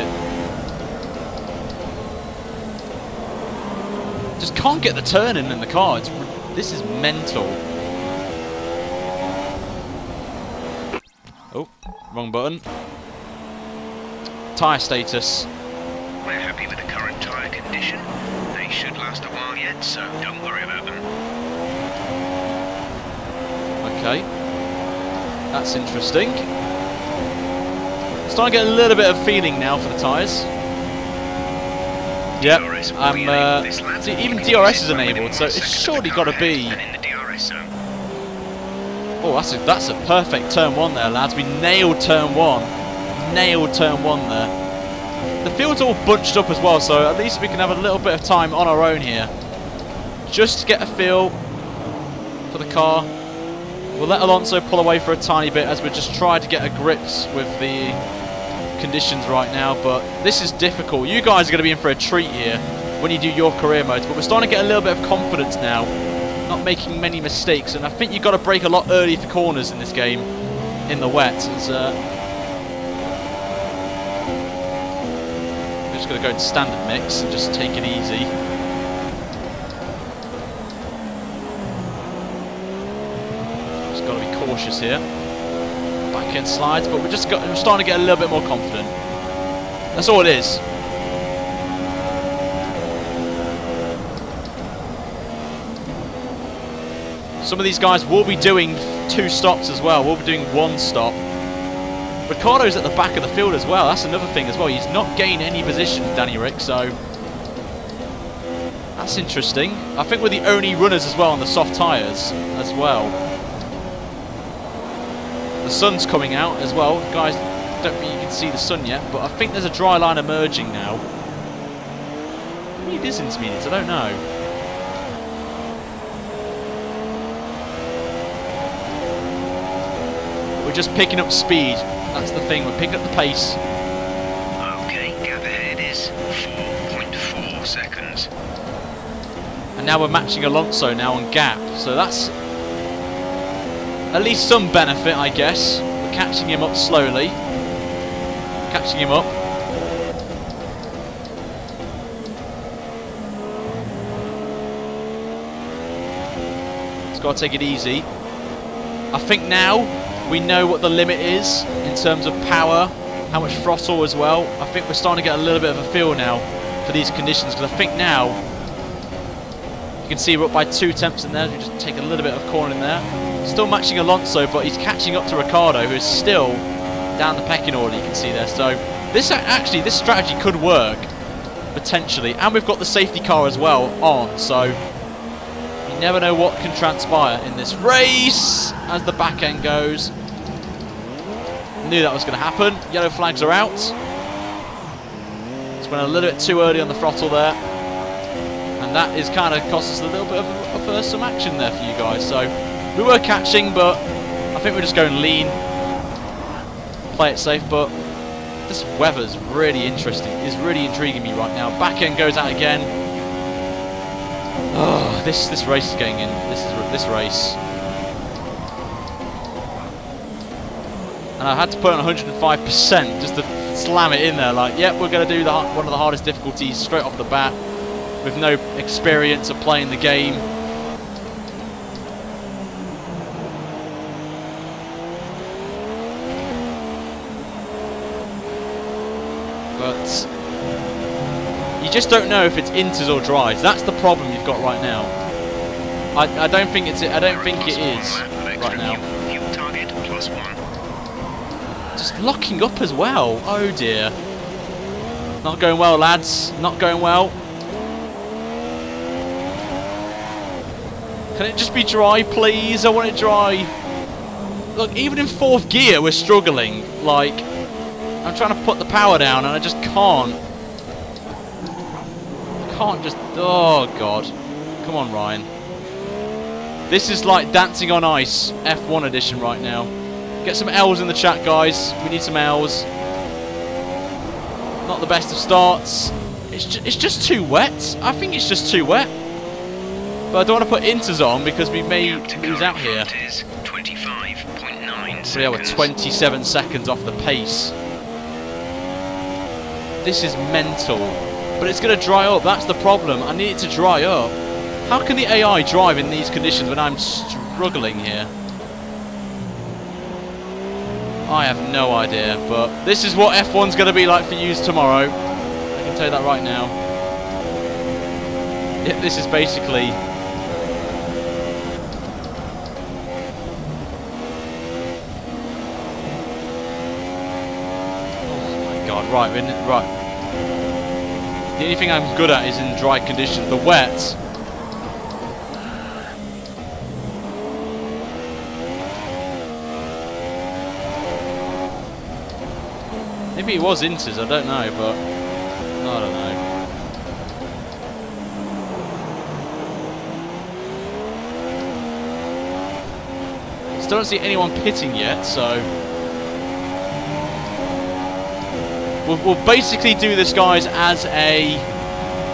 Just can't get the turn in the car. This is mental. Oh, wrong button. Tyre status. We're happy with the current tyre condition. They should last a while yet, so don't worry about them. Okay. That's interesting. Starting to get a little bit of feeling now for the tyres. Yep. See, even DRS is enabled, so it's surely got to be... Oh, that's a perfect turn one there, lads. We nailed turn one. Nailed turn one there. The field's all bunched up as well, so at least we can have a little bit of time on our own here. Just to get a feel for the car. We'll let Alonso pull away for a tiny bit as we just try to get a grips with the conditions right now, but this is difficult. You guys are going to be in for a treat here when you do your career modes, but we're starting to get a little bit of confidence now, not making many mistakes, and I think you've got to brake a lot early for corners in this game in the wet. It's, we're just going to go in standard mix and just take it easy. Just got to be cautious here. Back end slides, but we're starting to get a little bit more confident. That's all it is. Some of these guys will be doing 2 stops as well. We'll be doing 1 stop. Ricciardo's at the back of the field as well. That's another thing as well. He's not gained any position, Danny Rick, so that's interesting. I think we're the only runners as well on the soft tyres as well. The sun's coming out as well. Guys, don't think you can see the sun yet, but I think there's a dry line emerging now. Maybe it is intermediates, I don't know. We're just picking up speed. That's the thing, we're picking up the pace. Okay, gap ahead is 4.4 seconds. And now we're matching Alonso now on gap, so that's at least some benefit, I guess. We're catching him up slowly. Catching him up. Just got to take it easy. I think now we know what the limit is in terms of power, how much throttle as well. I think we're starting to get a little bit of a feel now for these conditions, because I think now you can see we're up by 2 tenths in there. We just take a little bit of corner in there. Still matching Alonso, but he's catching up to Ricciardo, who is still down the pecking order, you can see there. So this strategy could work, potentially. And we've got the safety car as well on, so You never know what can transpire in this race as the back end goes. Knew that was going to happen. Yellow flags are out. Just went a little bit too early on the throttle there. And that is kind of cost us a little bit of some action there for you guys. So we were catching, but I think we're just going lean. Play it safe, but this weather's really interesting. It's really intriguing me right now. Back end goes out again. Oh, this race is getting in. This race. And I had to put on 105% just to slam it in there. Like, yep, we're going to do one of the hardest difficulties straight off the bat with no experience of playing the game. But you just don't know if it's inters or dries. That's the problem you've got right now. I don't think it's. I don't think it is right now. Fuel target +1. Just locking up as well. Oh dear. Not going well, lads. Not going well. Can it just be dry, please? I want it dry. Look, even in 4th gear, we're struggling. Like, I'm trying to put the power down, and I just can't. I can't just. Oh God. Come on, Ryan. This is like dancing on ice, F1 edition right now. Get some L's in the chat, guys. We need some L's. Not the best of starts. It's just too wet. I think it's just too wet. But I don't want to put inters on because we may lose out here. 25.9 So yeah, we're 27 seconds off the pace. This is mental. But it's going to dry up. That's the problem. I need it to dry up. How can the AI drive in these conditions when I'm struggling here? I have no idea, but this is what F1's going to be like for you tomorrow. I can tell you that right now. Yeah, this is basically... Oh my God, right. The only thing I'm good at is in dry conditions. The wet... Maybe it was inters, I don't know, but I don't know. Still don't see anyone pitting yet, so we'll basically do this, guys, as a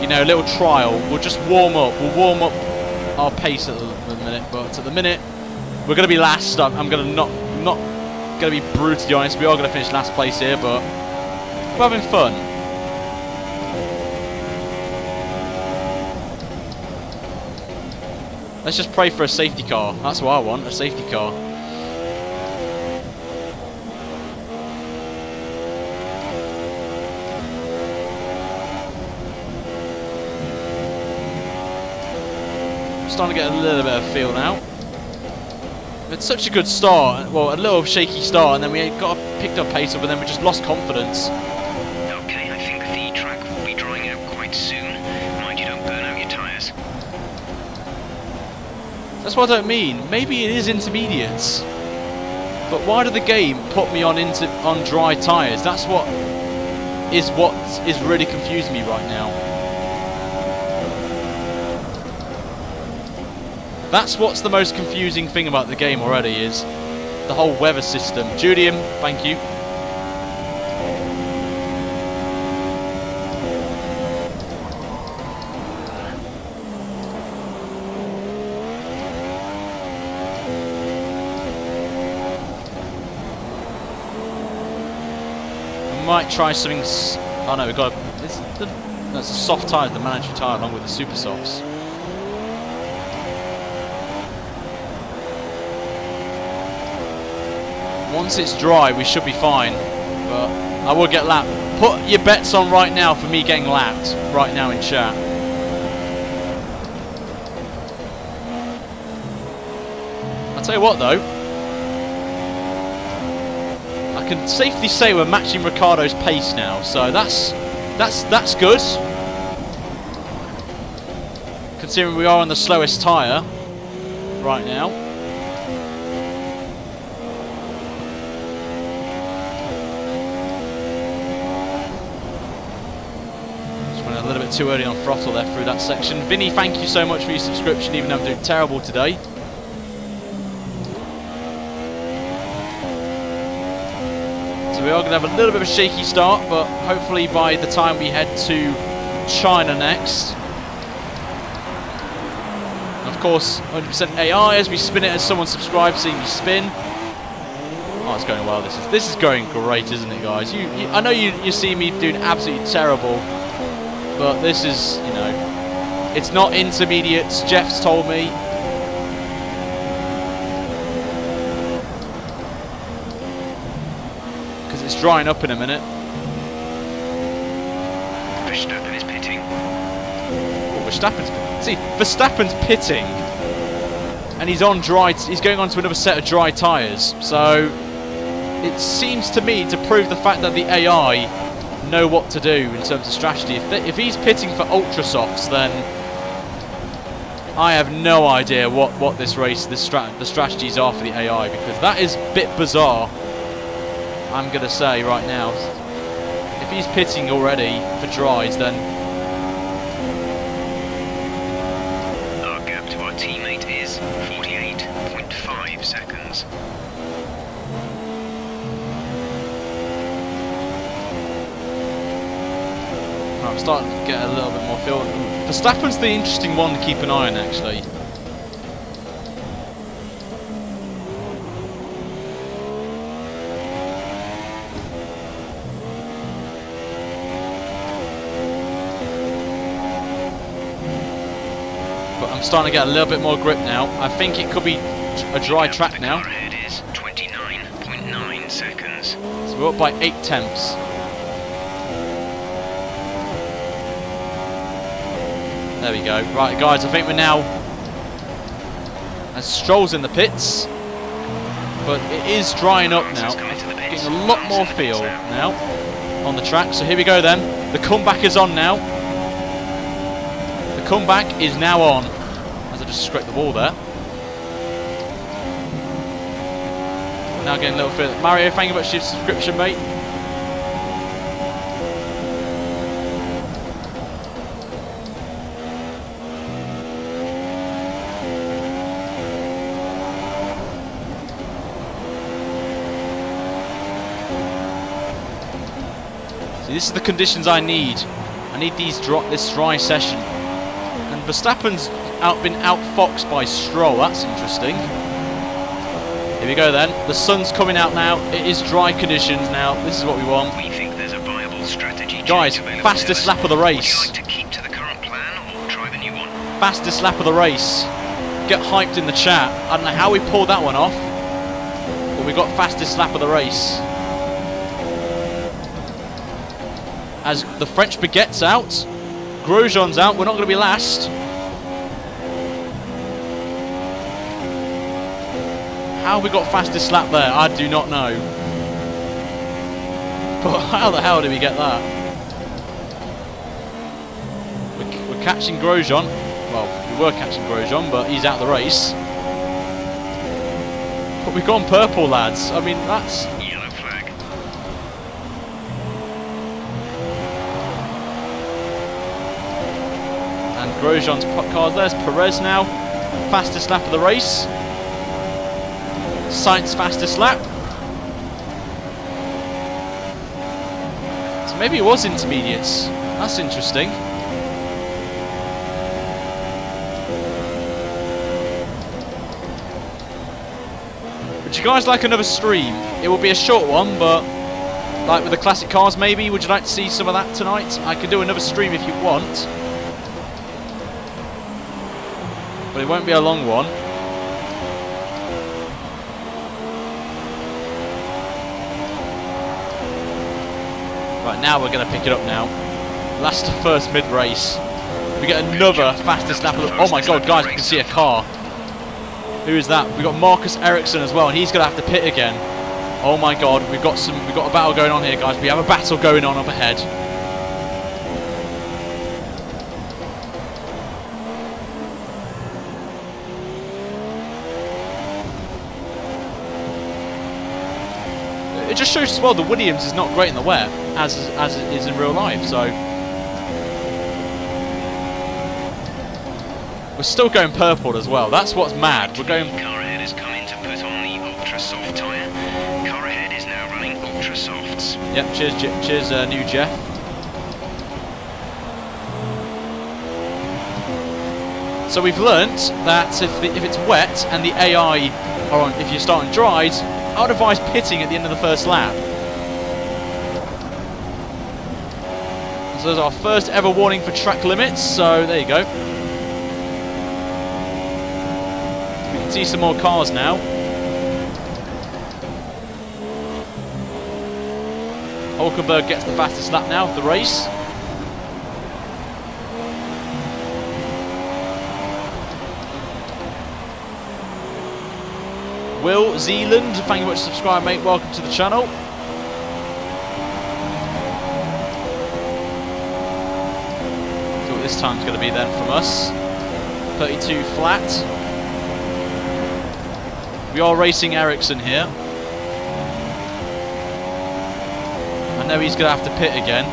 little trial. We'll just warm up. We'll warm up our pace at the minute, but at the minute we're going to be last. I'm going to not going to be brutally honest. We are going to finish last place here, but we're having fun. Let's just pray for a safety car. That's what I want, a safety car. I'm starting to get a little bit of feel now. It's such a good start, well, a little shaky start, and then we picked up pace up, and then we just lost confidence. Okay, I think the track will be drying out quite soon. Mind you don't burn out your tyres. That's what I don't mean. Maybe it is intermediates, but why did the game put me on dry tyres? That's what is really confusing me right now. That's what's the most confusing thing about the game already, is the whole weather system. Julian, thank you. I might try something. Oh no, we've got. That's a soft tyre, the mandatory tyre, along with the super softs. Once it's dry, we should be fine, but I will get lapped. Put your bets on right now for me getting lapped right now in chat. I'll tell you what though, I can safely say we're matching Ricciardo's pace now, so that's good. Can considering we are on the slowest tyre right now. Just went a little bit too early on throttle there through that section. Vinny, thank you so much for your subscription, even though I'm doing terrible today. We are going to have a little bit of a shaky start, but hopefully by the time we head to China next. And of course, 100% AI as we spin it, as someone subscribes, seeing me spin. Oh, it's going well. This is going great, isn't it, guys? I know you see me doing absolutely terrible, but this is, you know, it's not intermediates. Jeff's told me. It's drying up in a minute. Verstappen is pitting. Oh, Verstappen's pitting, and he's on dry. He's going on to another set of dry tyres. So it seems to me to prove the fact that the AI know what to do in terms of strategy. If he's pitting for ultra softs, then I have no idea what this race, the strategies are for the AI, because that is a bit bizarre. I'm going to say right now, if he's pitting already for dries, then our gap to our teammate is 48.5 seconds. I'm starting to get a little bit more feel. Verstappen's the interesting one to keep an eye on, actually. I'm starting to get a little bit more grip now. I think it could be a dry track now. The car ahead is 29.9 seconds. So we're up by 8 tenths. There we go. Right, guys, I think we're now... As Stroll's in the pits. But it is drying up now. Getting a lot more feel now on the track. So here we go then. The comeback is on now. The comeback is now on. Just scrape the wall there. Now getting a little feel. Mario, thank you very much for your subscription, mate. See, this is the conditions I need. I need this dry session. And Verstappen's been outfoxed by Stroll. That's interesting. Here we go then. The sun's coming out now. It is dry conditions now. This is what we want. We think there's a viable strategy. Guys, fastest lap of the race. Would you like to keep to the current plan or try the new one? Fastest lap of the race. Get hyped in the chat. I don't know how we pulled that one off, but we got fastest lap of the race. As the French baguette's out, Grosjean's out. We're not going to be last. How we got fastest lap there, I do not know. But how the hell did we get that? We're catching Grosjean. Well, we were catching Grosjean, but he's out of the race. But we've gone purple, lads. I mean, that's... Yellow flag. And Grosjean's car's there's Perez now. Fastest lap of the race. Sainz fastest lap. So maybe it was intermediates. That's interesting. Would you guys like another stream? It will be a short one, but like with the classic cars maybe. Would you like to see some of that tonight? I can do another stream if you want. But it won't be a long one. Right, now we're going to pick it up now. Last to first mid-race. We get another fastest lap of the... Oh my god, guys, we can see a car. Who is that? We've got Marcus Ericsson as well, and he's going to have to pit again. Oh my god, we've got a battle going on here, guys. We have a battle going on up ahead. it just shows as well the Williams is not great in the wet as it is in real life. So we're still going purple as well. That's what's mad. We're going. Car ahead has come in to put on the ultra soft tyre. Car ahead is now running ultra softs. Yep. Cheers, new Jeff. So we've learnt that if it's wet and the AI are on, if you're starting dries, I would advise pitting at the end of the first lap. So there's our first ever warning for track limits, so there you go. We can see some more cars now. Hulkenberg gets the fastest lap now of the race. Will Zealand, thank you very much for subscribing, mate. Welcome to the channel. See what this time's going to be then from us. 32 flat. We are racing Ericsson here. I know he's going to have to pit again.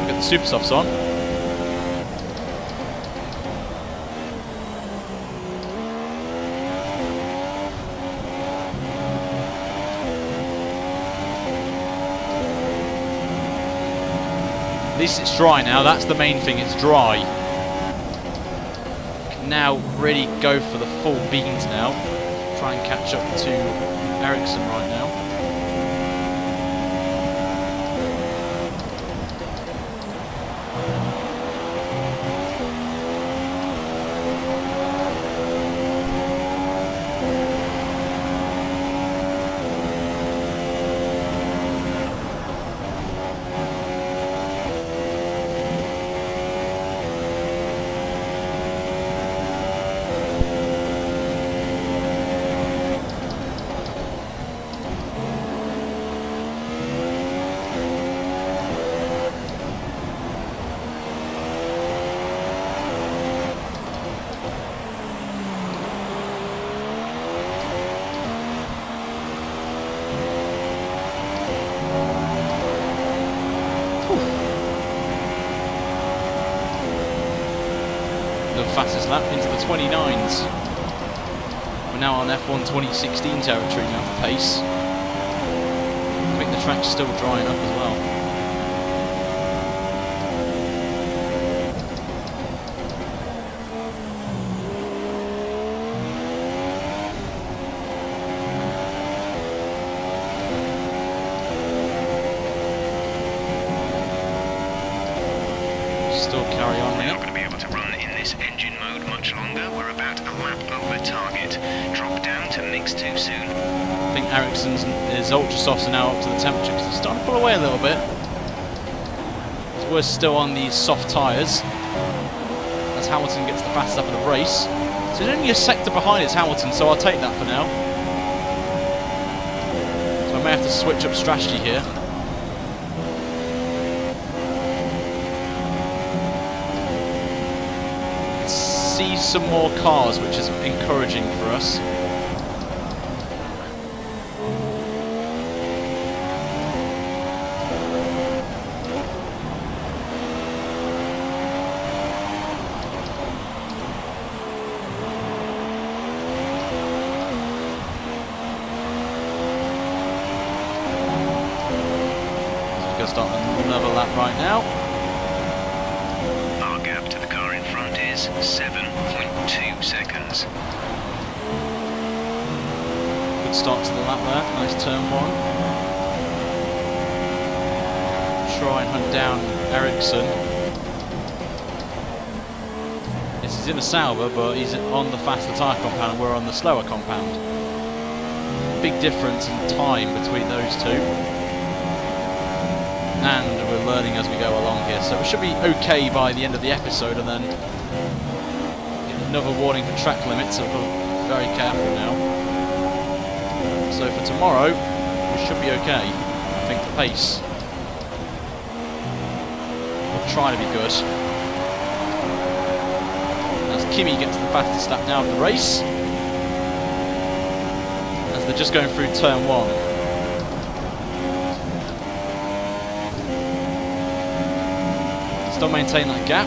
Get the super softs on. At least it's dry now, that's the main thing, it's dry. Can now really go for the full beans now. Try and catch up to Ericsson right now. Fastest lap into the 29s. We're now on F1 2016 territory now for pace. I think the track's still drying up as well. Still carry on now. Engine mode much longer. We're about a lap over target. Drop down to mix too soon. I think Ericsson's his ultra softs are now up to the temperature because he's starting to pull away a little bit. So we're still on these soft tyres as Hamilton gets the fastest up of the race. So there's only a sector behind it's Hamilton, so I'll take that for now. So I may have to switch up strategy here. See some more cars, which is encouraging for us. So we're going to start another lap right now. 7.2 seconds. Good start to the lap there, nice turn one. Try and hunt down Ericsson. Yes, he's in a Sauber, but he's on the faster tyre compound and we're on the slower compound. Big difference in time between those two. And we're learning as we go along here, so we should be okay by the end of the episode, and then another warning for track limits, so we're very careful now. So for tomorrow, we should be okay. I think the pace will try to be good. As Kimi gets the fastest lap now of the race. As as they're just going through turn 1. Still maintain that gap.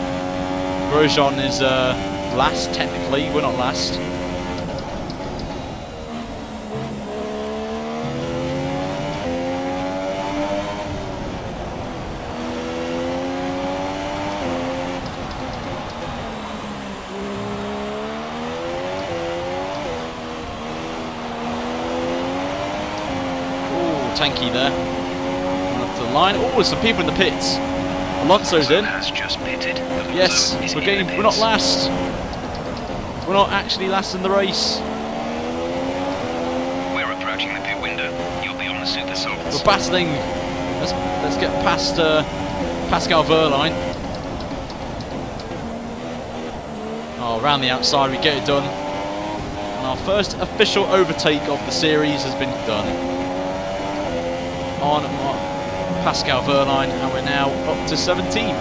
Grosjean is last, technically. We're not last. Tanky there. Up to the line. Oh, there's some people in the pits. Alonso's in. Has just pitted. Yes, we're not last. We're not actually last in the race. We're approaching the pit window. You'll be on the super softs. We're battling. Let's get past Pascal Wehrlein. Oh, around the outside we get it done. And our first official overtake of the series has been done. On Pascal Wehrlein, and we're now up to 17th.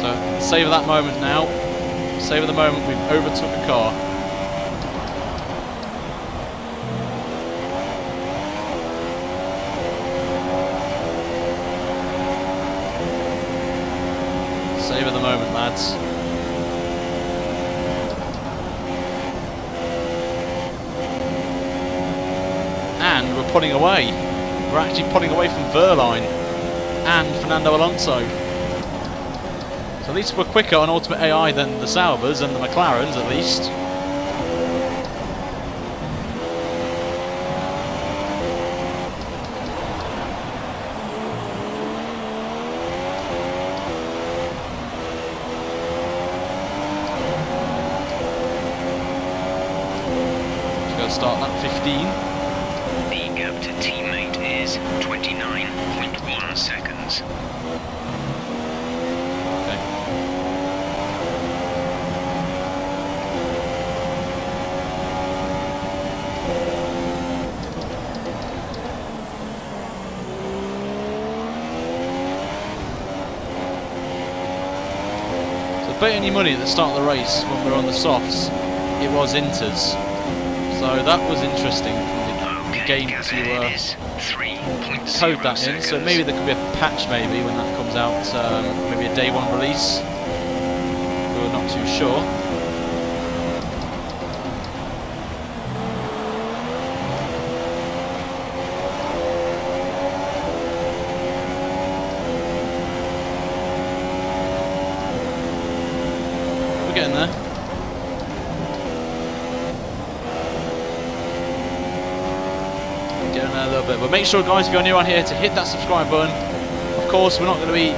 So savour that moment now. Savour the moment we've overtook a car. Savour the moment, lads. And we're pulling away. We're actually pulling away from Wehrlein and Fernando Alonso. So at least we're quicker on Ultimate AI than the Saubers and the McLarens, at least. Just got to start lap 15. To teammate is 29.1 seconds. Okay. So bet any money at the start of the race when we were on the softs, it was Inters. So that was interesting. Game to code that in, so maybe there could be a patch maybe when that comes out, maybe a day 1 release. We're not too sure. We're getting there. A little bit, but make sure, guys, if you're new on here, to hit that subscribe button. Of course, we're not going to be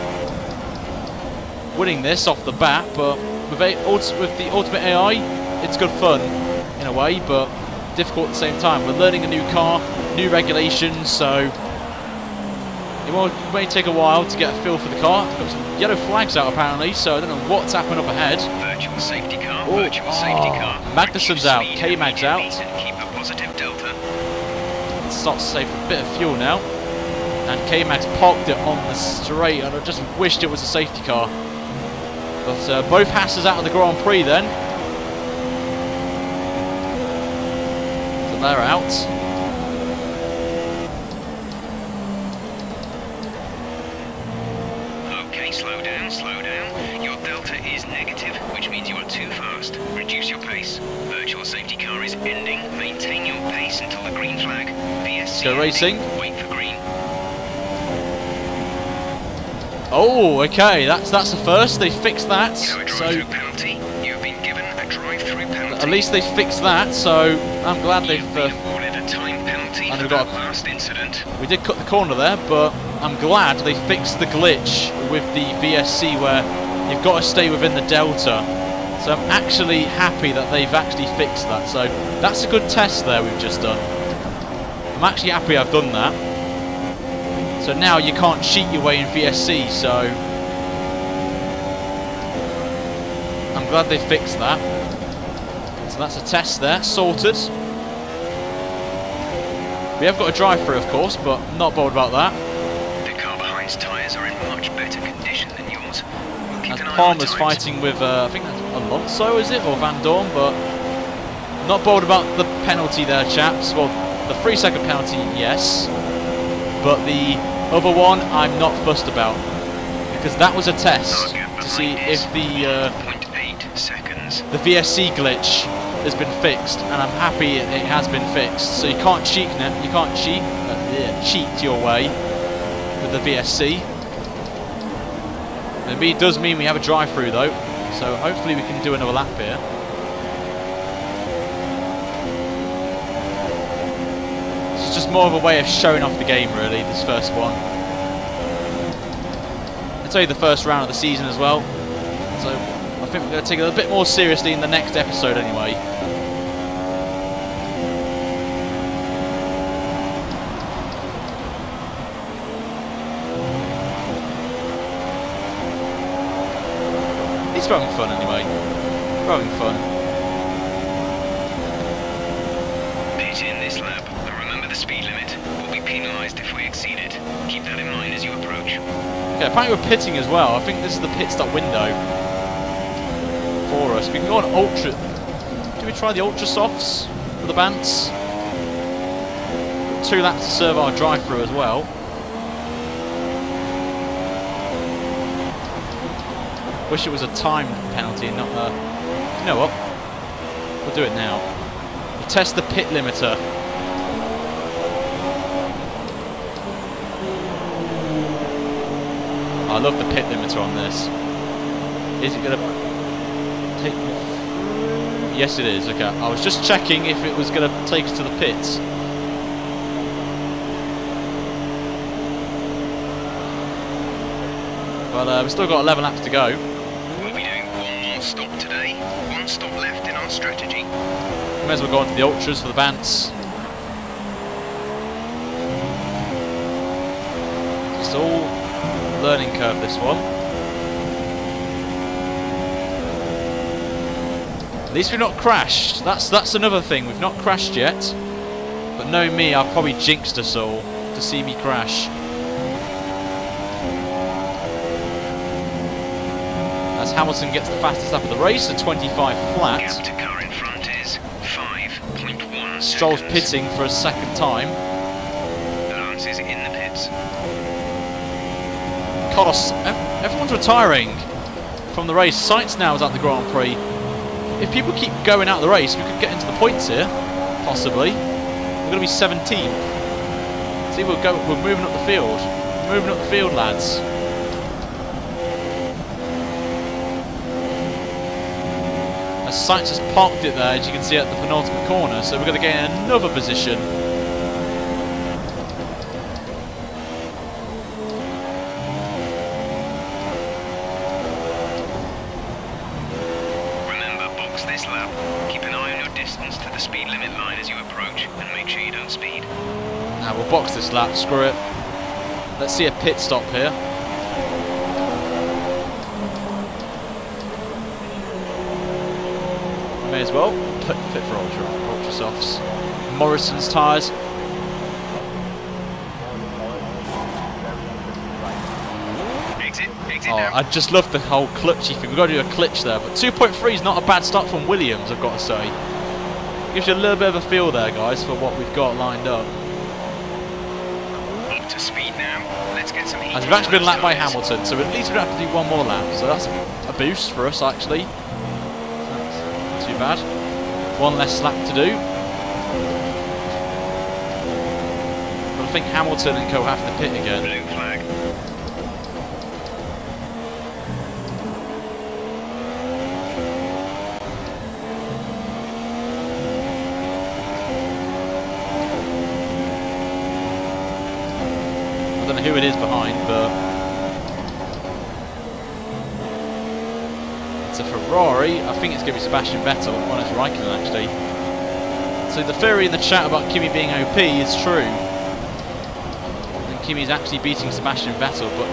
winning this off the bat, but with the Ultimate AI, it's good fun in a way, but difficult at the same time. We're learning a new car, new regulations, so it may take a while to get a feel for the car. Got some yellow flags out apparently, so I don't know what's happened up ahead. Virtual safety car. Virtual safety car. Magnussen's out. K-Mag's out. Keep a positive delta. Starts to save a bit of fuel now, and K-Mag's parked it on the straight, and I just wished it was a safety car. But both Haas's out of the Grand Prix then, so they're out. Okay, slow down, slow down. Your delta is negative, which means you are too fast. Reduce your pace. Virtual safety car is ending. Maintain your pace until the green flag. VSC Go racing. Wait for green. Oh, okay, that's the first. They fixed that. So a drive-through penalty. You've been given a drive-through penalty. At least they fixed that. So I'm glad they've. You've been awarded a time penalty for that last incident. We did cut the corner there, but I'm glad they fixed the glitch with the VSC where you've got to stay within the delta. So I'm actually happy that they've actually fixed that. So that's a good test there we've just done. I'm actually happy I've done that. So now you can't cheat your way in VSC, so I'm glad they fixed that. So that's a test there, sorted. We have got a drive-through, of course, but not bothered about that. The car behind's tyres are in much better condition than yours. We'll keep an eye Palmer's fighting with, I think that's Alonso, is it? Or Van Dorn, but not bothered about the penalty there, chaps. Well, the 3-second penalty, yes. But the other one, I'm not fussed about. Because that was a test to see if the VSC glitch has been fixed, and I'm happy it has been fixed. So you can't cheat your way with the VSC. It does mean we have a drive-through though, so hopefully we can do another lap here. It's just more of a way of showing off the game, really, this first one. It's only the first round of the season as well, so I think we're going to take it a bit more seriously in the next episode anyway. It's having fun anyway. We're having fun. Pit in this lap, and remember the speed limit. We'll be penalised if we exceed it. Keep that in mind as you approach. Okay, apparently we're pitting as well. I think this is the pit stop window for us. We can go on ultra. Do we try the ultra softs for the Bants? 2 laps to serve our drive-through as well. Wish it was a timed penalty and not a... You know what? We'll do it now. We'll test the pit limiter. I love the pit limiter on this. Is it going to take me? Yes, it is. Okay, I was just checking if it was going to take us to the pits. But we've still got 11 laps to go. We'll be doing one more stop today. One stop left in our strategy. May as well go on to the ultras for the Bants. It's all learning curve, this one. At least we've not crashed. That's another thing. We've not crashed yet. But knowing me, I've probably jinxed us all to see me crash. As Hamilton gets the fastest lap of the race, a 25 flat. Gap to car in front is 5.1 Stroll's seconds. pitting for a second time. Lance is in the pits. Carlos, everyone's retiring from the race. Sainz now is at the Grand Prix. If people keep going out of the race, we could get into the points here, possibly. We're going to be 17th. See, we're moving up the field. We're moving up the field, lads. As Sainz has parked it there, as you can see at the penultimate corner, so we're going to gain another position. Remember, box this lap. Keep an eye on your distance to the speed limit line as you approach, and make sure you don't speed. Now we'll box this lap, screw it. Let's see a pit stop here. May as well fit for ultra softs. Morrison's tyres. Exit Oh, now. I just love the whole clutchy thing. We've got to do a clutch there, but 2.3 is not a bad start from Williams, I've got to say. Gives you a little bit of a feel there, guys, for what we've got lined up. Up to speed now. Let's get some heat. As we've actually been lapped by Hamilton, so at least we don't have to do one more lap, so that's a boost for us, actually. Not too bad. One less lap to do. But I think Hamilton and co have to pit again. Blue flag. I don't know who it is behind, but it's a Ferrari. I think it's going to be Sebastian Vettel on his Raikkonen, actually. So the theory in the chat about Kimi being OP is true. And Kimi's actually beating Sebastian Vettel, but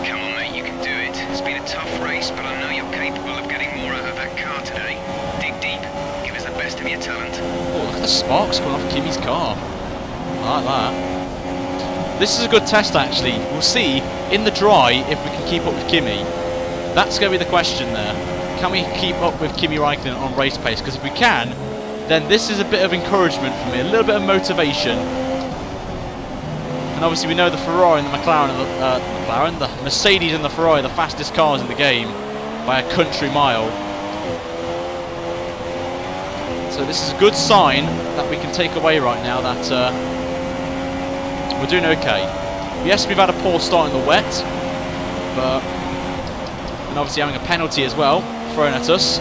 Come on, mate, you can do it. It's been a tough race, but I know you're capable of getting more out of that car today. Dig deep. Give us the best of your talent. oh, look at the sparks coming off Kimi's car. I like that. This is a good test, actually. We'll see in the dry if we can keep up with Kimi. That's going to be the question there. Can we keep up with Kimi Raikkonen on race pace? Because if we can, then this is a bit of encouragement for me, a little bit of motivation. And obviously we know the Ferrari and the McLaren, and the Mercedes and the Ferrari are the fastest cars in the game by a country mile. So this is a good sign that we can take away right now that we're doing okay. Yes, we've had a poor start in the wet, but and obviously having a penalty as well thrown at us.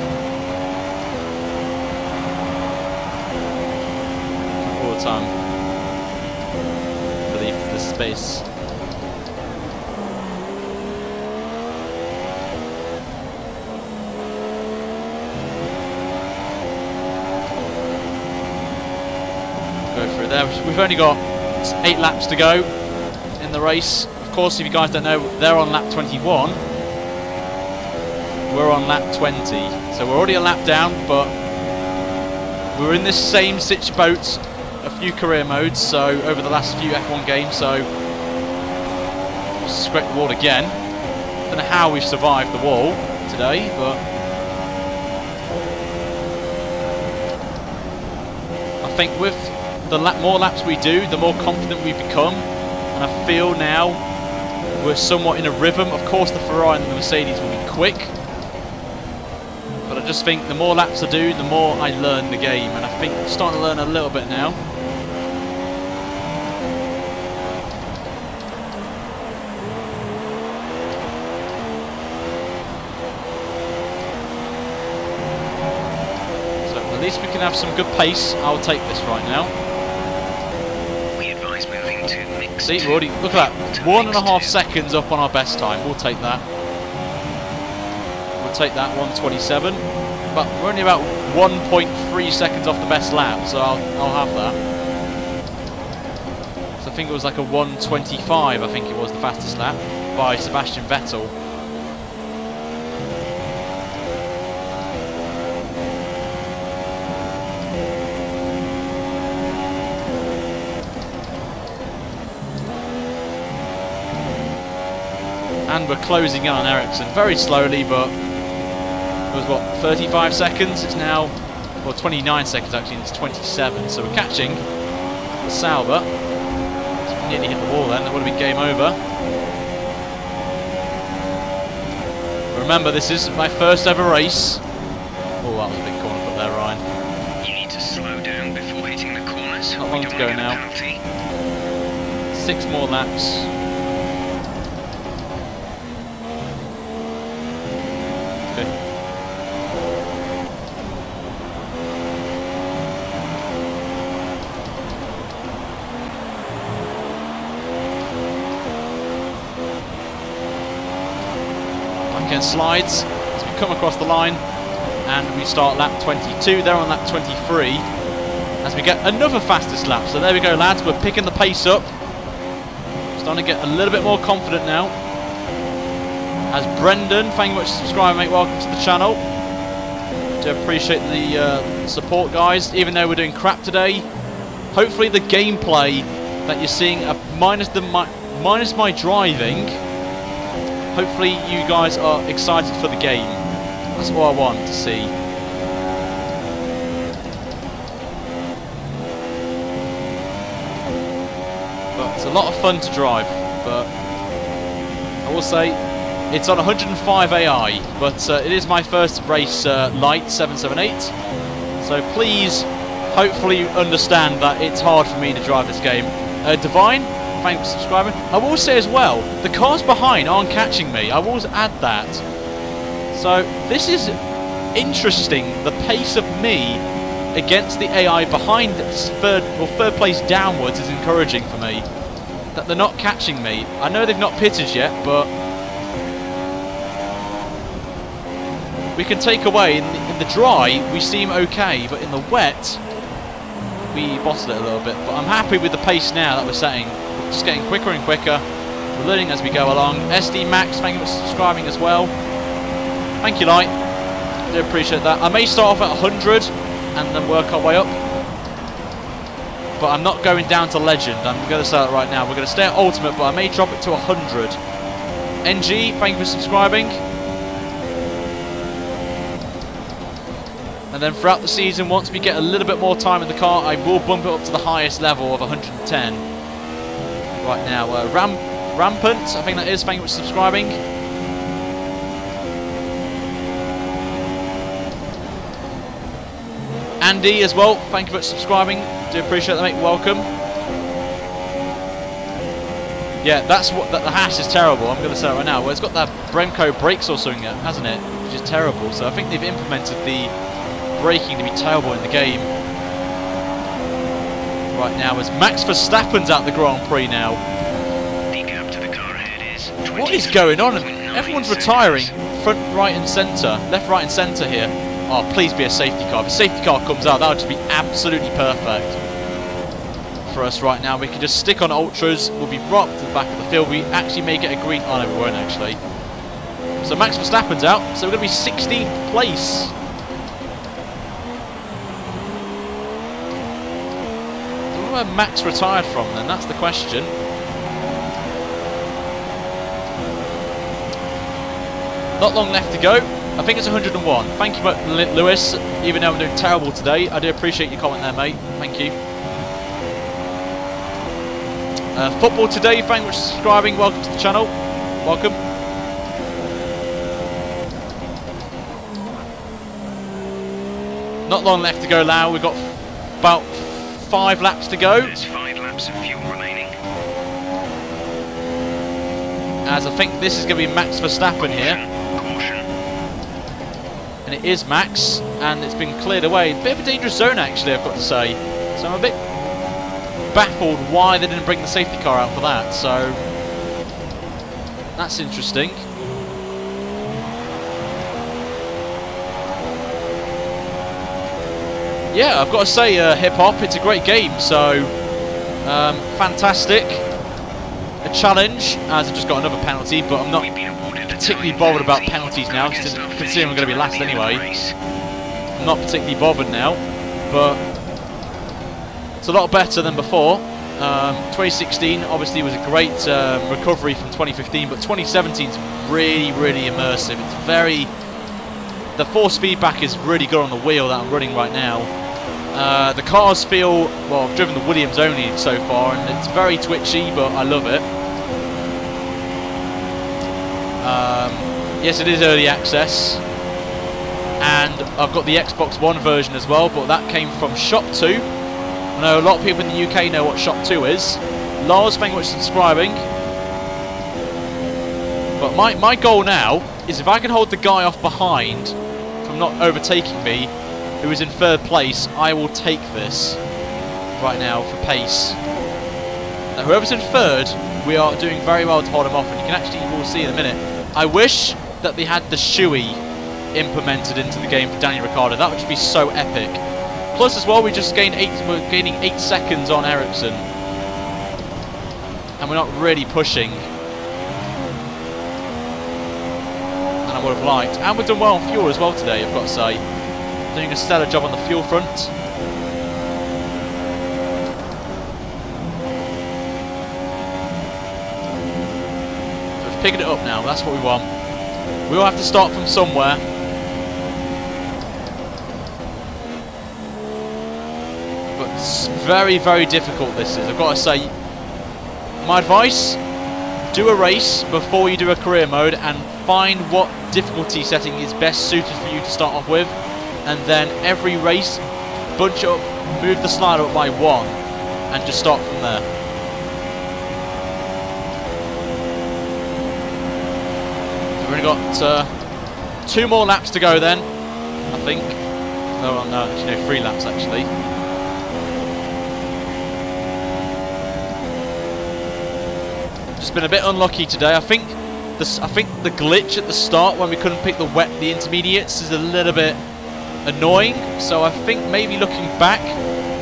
All the time. Leave the space. Go through there. We've only got 8 laps to go in the race. Of course, if you guys don't know, they're on lap 21. We're on lap 20, so we're already a lap down, but we're in this same boat a few career modes, so over the last few F1 games, so scrape the wall again. Don't know how we've survived the wall today, but I think with the more laps we do, the more confident we become, and I feel now we're somewhat in a rhythm. Of course the Ferrari and the Mercedes will be quick, but I just think the more laps I do, the more I learn the game, and I think I'm starting to learn a little bit now. So at least we can have some good pace. I'll take this right now. We advise moving to mix. See, we're already, look at that, 1.5 seconds up on our best time. We'll take that. Take that 1:27, but we're only about 1.3 seconds off the best lap, so I'll have that. So I think it was like a 1:25. I think it was the fastest lap by Sebastian Vettel. And we're closing in on Ericsson very slowly, but it was what, 35 seconds? It's now, well, 29 seconds actually, and it's 27. So we're catching Sauber. So we nearly hit the wall then, that would have been game over. Remember, this is my first ever race. Oh, that was a big corner put there, Ryan. You need to slow down before hitting the corners. Not long to go now. 6 more laps. Slides as we come across the line, and we start lap 22. They're on lap 23 as we get another fastest lap. So there we go, lads, we're picking the pace up, starting to get a little bit more confident now. As Brendan, thank you much for subscribing, mate, welcome to the channel. Do appreciate the support, guys, even though we're doing crap today. Hopefully the gameplay that you're seeing, minus my driving, hopefully you guys are excited for the game. That's all I want to see. But it's a lot of fun to drive, but I will say it's on 105 AI, but it is my first race light 778. So please, hopefully you understand that it's hard for me to drive this game. Divine, thanks for subscribing. I will say as well, the cars behind aren't catching me. I will add that. So this is interesting. The pace of me against the AI behind third place downwards is encouraging for me. That they're not catching me. I know they've not pitted yet, but we can take away in the dry we seem okay, but in the wet we bottled it a little bit. But I'm happy with the pace now that we're setting. Just getting quicker and quicker. We're learning as we go along. SD Max, thank you for subscribing as well. Thank you, Light. I do appreciate that. I may start off at 100 and then work our way up. But I'm not going down to Legend. I'm going to say that right now. We're going to stay at Ultimate, but I may drop it to 100. NG, thank you for subscribing. And then throughout the season, once we get a little bit more time in the car, I will bump it up to the highest level of 110. Right now, Rampant, I think that is, thank you for subscribing. Andy as well, thank you for subscribing. Do appreciate that, mate. Welcome. Yeah, that's what the hash is terrible. I'm going to say it right now. Well, it's got that Bremco brakes or something, hasn't it? Which is terrible. So I think they've implemented the braking to be terrible in the game. Right now, as Max Verstappen's at the Grand Prix now. The gap to the car ahead is What is going on? Everyone's retiring front, right, and centre, left, right, and centre here. Oh, please be a safety car. If a safety car comes out, that would just be absolutely perfect for us right now. We can just stick on ultras. We'll be right up to the back of the field. We actually may get a green. Oh, no, we won't actually. So Max Verstappen's out. So we're going to be 16th place. I don't know where Max retired from then. That's the question. Not long left to go. I think it's 101. Thank you, Lewis. Even though I'm doing terrible today, I do appreciate your comment there, mate. Thank you. Football today. Thank you for subscribing. Welcome to the channel. Welcome. Not long left to go now. We've got about 5 laps to go. There's 5 laps of fuel remaining. As I think this is going to be Max Verstappen here. And it is Max, and it's been cleared away. Bit of a dangerous zone, actually, I've got to say. So I'm a bit baffled why they didn't bring the safety car out for that. So that's interesting. Yeah, I've got to say, Hip Hop, it's a great game. So fantastic. A challenge, as I just got another penalty, but I'm not particularly bothered about penalties now, considering I'm going to be last anyway. I'm not particularly bothered now, but it's a lot better than before. 2016 obviously was a great recovery from 2015, but 2017 is really, really immersive. It's very... The force feedback is really good on the wheel that I'm running right now. The cars feel... Well, I've driven the Williams only so far, and it's very twitchy, but I love it. Yes, it is early access, and I've got the Xbox One version as well, but that came from Shop 2. I know a lot of people in the UK know what Shop 2 is. Lars, thank you for subscribing. But my goal now is if I can hold the guy off behind from not overtaking me, who is in 3rd place, I will take this right now for pace. Now, whoever's in 3rd, we are doing very well to hold him off, and you can actually, we'll see in a minute. I wish that they had the shoey implemented into the game for Daniel Ricciardo. That would just be so epic. Plus, as well, we're gaining 8 seconds on Ericsson, and we're not really pushing. And I would have liked. And we've done well on fuel as well today, I've got to say. Doing a stellar job on the fuel front. Picking it up now, that's what we want. We will have to start from somewhere. But it's very, very difficult this is, I've got to say. My advice, do a race before you do a career mode and find what difficulty setting is best suited for you to start off with. And then every race, bunch up, move the slider up by 1 and just start from there. We've only got 2 more laps to go then, I think. No, actually no, 3 laps actually. Just been a bit unlucky today. I think the glitch at the start when we couldn't pick the intermediates is a little bit annoying. So I think maybe looking back,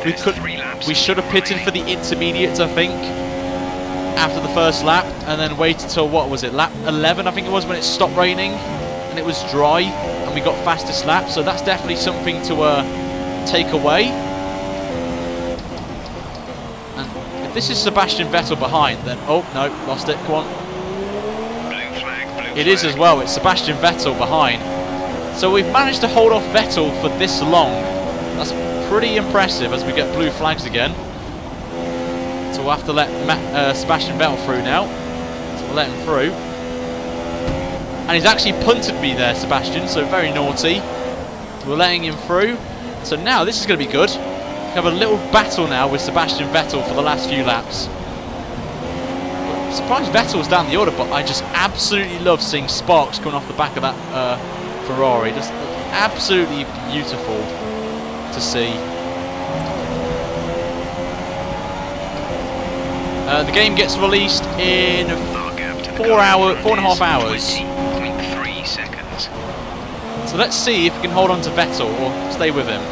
we should have pitted for the intermediates, I think, after the first lap, and then waited till, what was it, lap 11 I think it was, when it stopped raining and it was dry and we got fastest lap. So that's definitely something to take away. And if this is Sebastian Vettel behind, then oh no, lost it, come on. Blue flag, blue It is as well, it's Sebastian Vettel behind. So we've managed to hold off Vettel for this long. That's pretty impressive as we get blue flags again. So we'll have to let Sebastian Vettel through now. So we'll let him through. And he's actually punted me there, Sebastian, so very naughty. We're letting him through. So now this is going to be good. We have a little battle now with Sebastian Vettel for the last few laps. I'm surprised Vettel's down the order, but I just absolutely love seeing sparks coming off the back of that Ferrari. Just absolutely beautiful to see. The game gets released in 4.5 hours. 20.3 seconds. So let's see if we can hold on to Vettel or stay with him.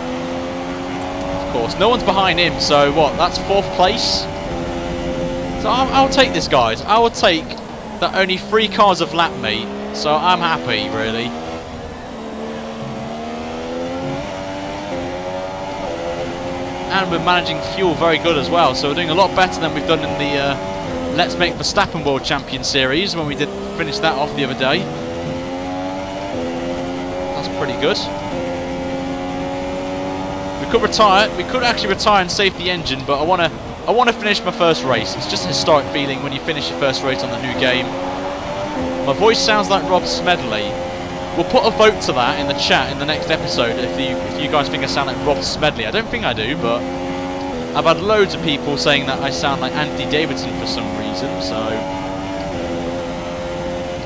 Of course, no one's behind him, so what? That's 4th place. So I'll take this, guys. I will take that only 3 cars have lapped me, so I'm happy, really. And we're managing fuel very good as well, so we're doing a lot better than we've done in the Let's Make Verstappen World Champion Series when we did finish that off the other day. That's pretty good. We could retire. We could actually retire and save the engine, but I want to finish my first race. It's just a historic feeling when you finish your first race on the new game. My voice sounds like Rob Smedley. We'll put a vote to that in the chat in the next episode if you guys think I sound like Rob Smedley. I don't think I do, but I've had loads of people saying that I sound like Anthony Davidson for some reason, so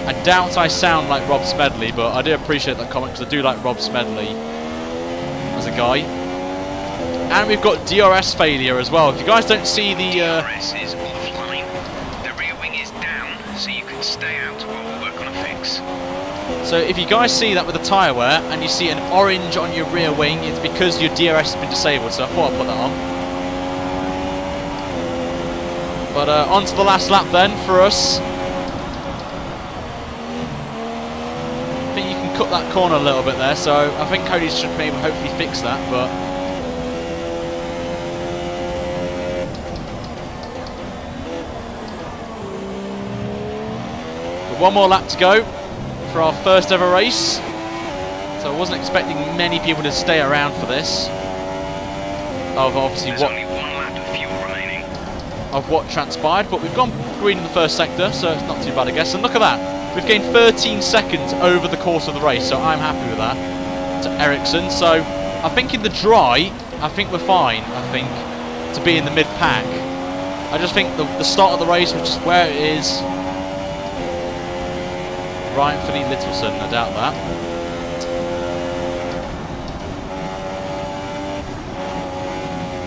I doubt I sound like Rob Smedley, but I do appreciate that comment because I do like Rob Smedley as a guy. And we've got DRS failure as well. If you guys don't see the DRS is offline. The rear wing is down, so you can stay out while we work on a fix. So if you guys see that with the tyre wear and you see an orange on your rear wing, it's because your DRS has been disabled, so I thought I'd put that on. But on to the last lap then for us. I think you can cut that corner a little bit there, so I think Cody should maybe hopefully fix that, but one more lap to go for our first ever race. So I wasn't expecting many people to stay around for this. Of obviously There's only 1 lap of fuel remaining. Of what transpired, but we've gone green in the first sector, so it's not too bad, I guess. And look at that, we've gained 13 seconds over the course of the race, so I'm happy with that. To Ericsson, so I think in the dry, I think we're fine. I think to be in the mid pack. I just think the start of the race, which is where it is. Ryan Philly Littleson, I doubt that.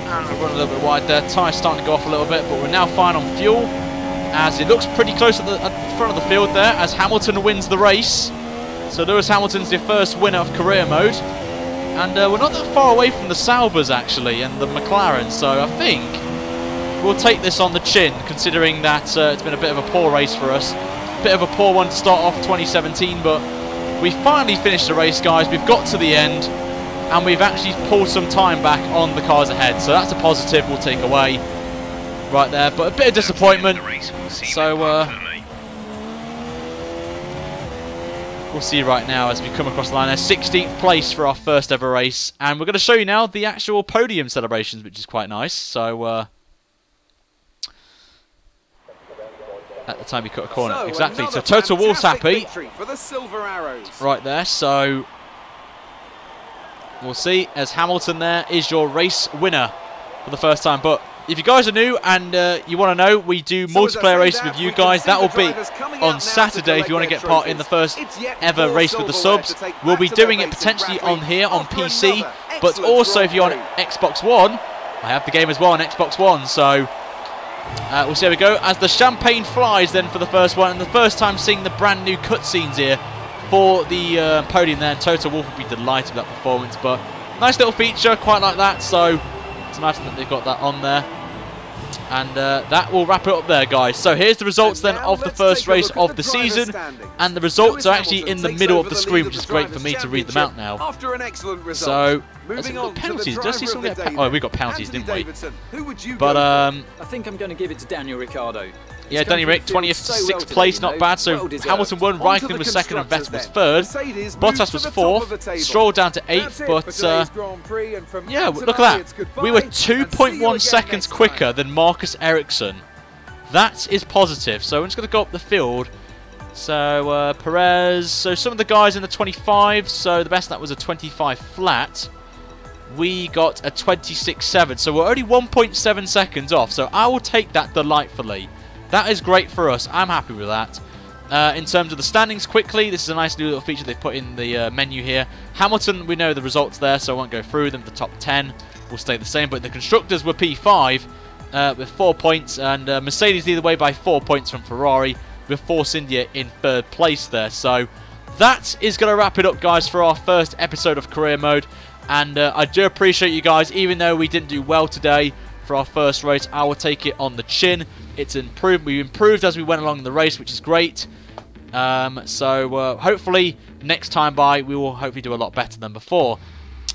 And we'll run a little bit wide there. Tyre's starting to go off a little bit, but we're now fine on fuel. As it looks pretty close at the front of the field there, as Hamilton wins the race. So Lewis Hamilton's the first winner of career mode. And we're not that far away from the Saubers, actually, and the McLaren. So I think we'll take this on the chin, considering that it's been a bit of a poor race for us. Bit of a poor one to start off 2017, but we finally finished the race, guys. We've got to the end and we've actually pulled some time back on the cars ahead, so that's a positive we'll take away right there, but a bit of disappointment. So we'll see right now as we come across the line there. 16th place for our first ever race, and we're going to show you now the actual podium celebrations, which is quite nice. So at the time he cut a corner. So exactly. So Toto Wolff's happy. For the Silver Arrows. Right there. So we'll see as Hamilton there is your race winner for the first time. But if you guys are new and you want to know, we do multiplayer races with you guys. That will be on Saturday if you want to get part in the first ever race with the subs. We'll be doing it potentially on here on PC. But also if you're on Xbox One, I have the game as well on Xbox One. So we'll see how we go as the champagne flies then for the first one, and the first time seeing the brand new cutscenes here for the podium there. And Toto Wolff will be delighted with that performance, but nice little feature, quite like that. So it's nice that they've got that on there. And that will wrap it up there, guys. So here's the results then of the first race of the season, and the results are actually in the middle of the screen, which is great for me to read them out now. So has it got penalties? Does he still get oh, we got penalties, didn't we? But I think I'm going to give it to Daniel Ricciardo. Yeah, Danny Rick, 20th to 6th place, not bad. So Hamilton won, Raikkonen was second, and Vettel was third. Bottas was fourth, Stroll down to 8th, but yeah, look at that. We were 2.1 seconds quicker than Marcus Ericsson. That is positive. So I'm just going to go up the field. So Perez, so some of the guys in the 25, so the best that was a 25 flat. We got a 26.7, so we're only 1.7 seconds off. So I will take that delightfully. That is great for us. I'm happy with that. In terms of the standings, quickly, this is a nice new little feature they put in the menu here. Hamilton, we know the results there, so I won't go through them. The top 10 will stay the same, but the constructors were P5 with 4 points, and Mercedes lead the way by 4 points from Ferrari, with Force India in third place there. So that is going to wrap it up, guys, for our first episode of Career Mode. And I do appreciate you guys, even though we didn't do well today for our first race. I will take it on the chin. It's improved. We improved as we went along the race, which is great. So hopefully next time by we will hopefully do a lot better than before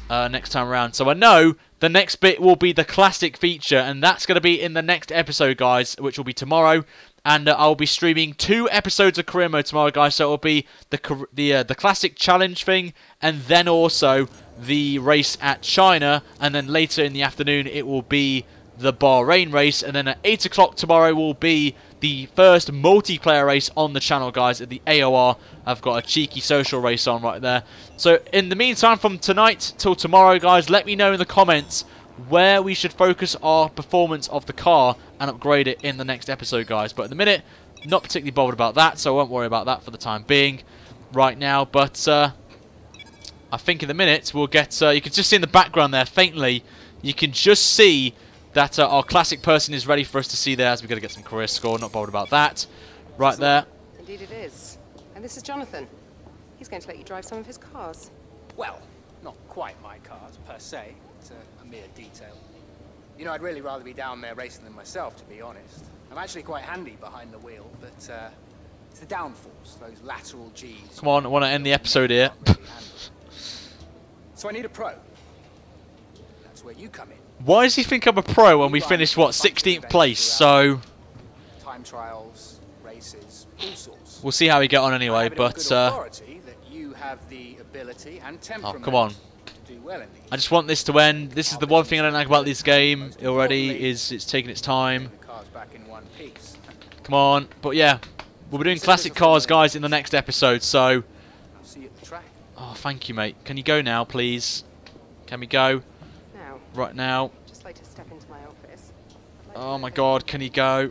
next time around. So I know the next bit will be the classic feature, and that's going to be in the next episode, guys, which will be tomorrow. And I'll be streaming 2 episodes of Career Mode tomorrow, guys. So it'll be the classic challenge thing, and then also the race at China, and then later in the afternoon it will be the Bahrain race, and then at 8 o'clock tomorrow will be the first multiplayer race on the channel, guys, at the AOR. I've got a cheeky social race on right there. So in the meantime, from tonight till tomorrow, guys, let me know in the comments where we should focus our performance of the car and upgrade it in the next episode, guys. But at the minute, not particularly bothered about that, so I won't worry about that for the time being right now. But I think in the minute we'll get, you can just see in the background there faintly, you can just see that our classic person is ready for us to see there, as we're going to get some career score. Not bothered about that. Right there. Indeed it is. And this is Jonathan. He's going to let you drive some of his cars. Well, not quite my cars, per se. It's a mere detail. You know, I'd really rather be down there racing them myself, to be honest. I'm actually quite handy behind the wheel, but it's the downforce, those lateral Gs. Come on, I want to end the episode here. So I need a pro. That's where you come in. Why does he think I'm a pro when we finished, what, 16th place? So Time trials, races, all sorts. we'll see how we get on anyway. But that you have the ability and oh, temperament come on. to do well in these. I just want this to end. This is the one thing I don't like about this game already, is it's taking its time. The car's back in one piece. Come on. But yeah, we'll be doing classic cars, guys, in the next episode. So, I'll see you at the track. oh, thank you, mate. Can you go now, please? Can we go? Now, Right now. I'd just like to step into my office. Oh my god, can he go?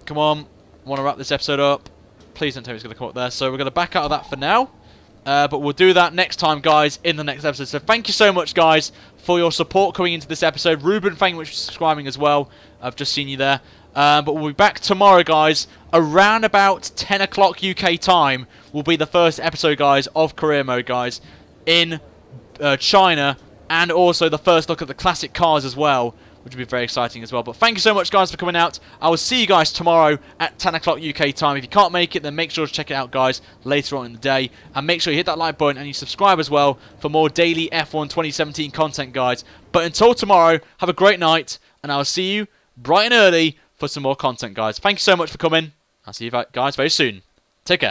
Come on. I want to wrap this episode up. Please don't tell me it's going to come up there. So we're going to back out of that for now. But we'll do that next time, guys, in the next episode. So thank you so much, guys, for your support coming into this episode. Ruben, thank you much for subscribing as well. I've just seen you there. But we'll be back tomorrow, guys. Around about 10 o'clock UK time will be the first episode, guys, of Career Mode, guys, in China. And also the first look at the classic cars as well, which will be very exciting as well. But thank you so much, guys, for coming out. I will see you guys tomorrow at 10 o'clock UK time. If you can't make it, then make sure to check it out, guys, later on in the day. And make sure you hit that like button and you subscribe as well for more daily F1 2017 content, guys. But until tomorrow, have a great night, and I'll see you bright and early for some more content, guys. Thank you so much for coming. I'll see you guys very soon. Take care.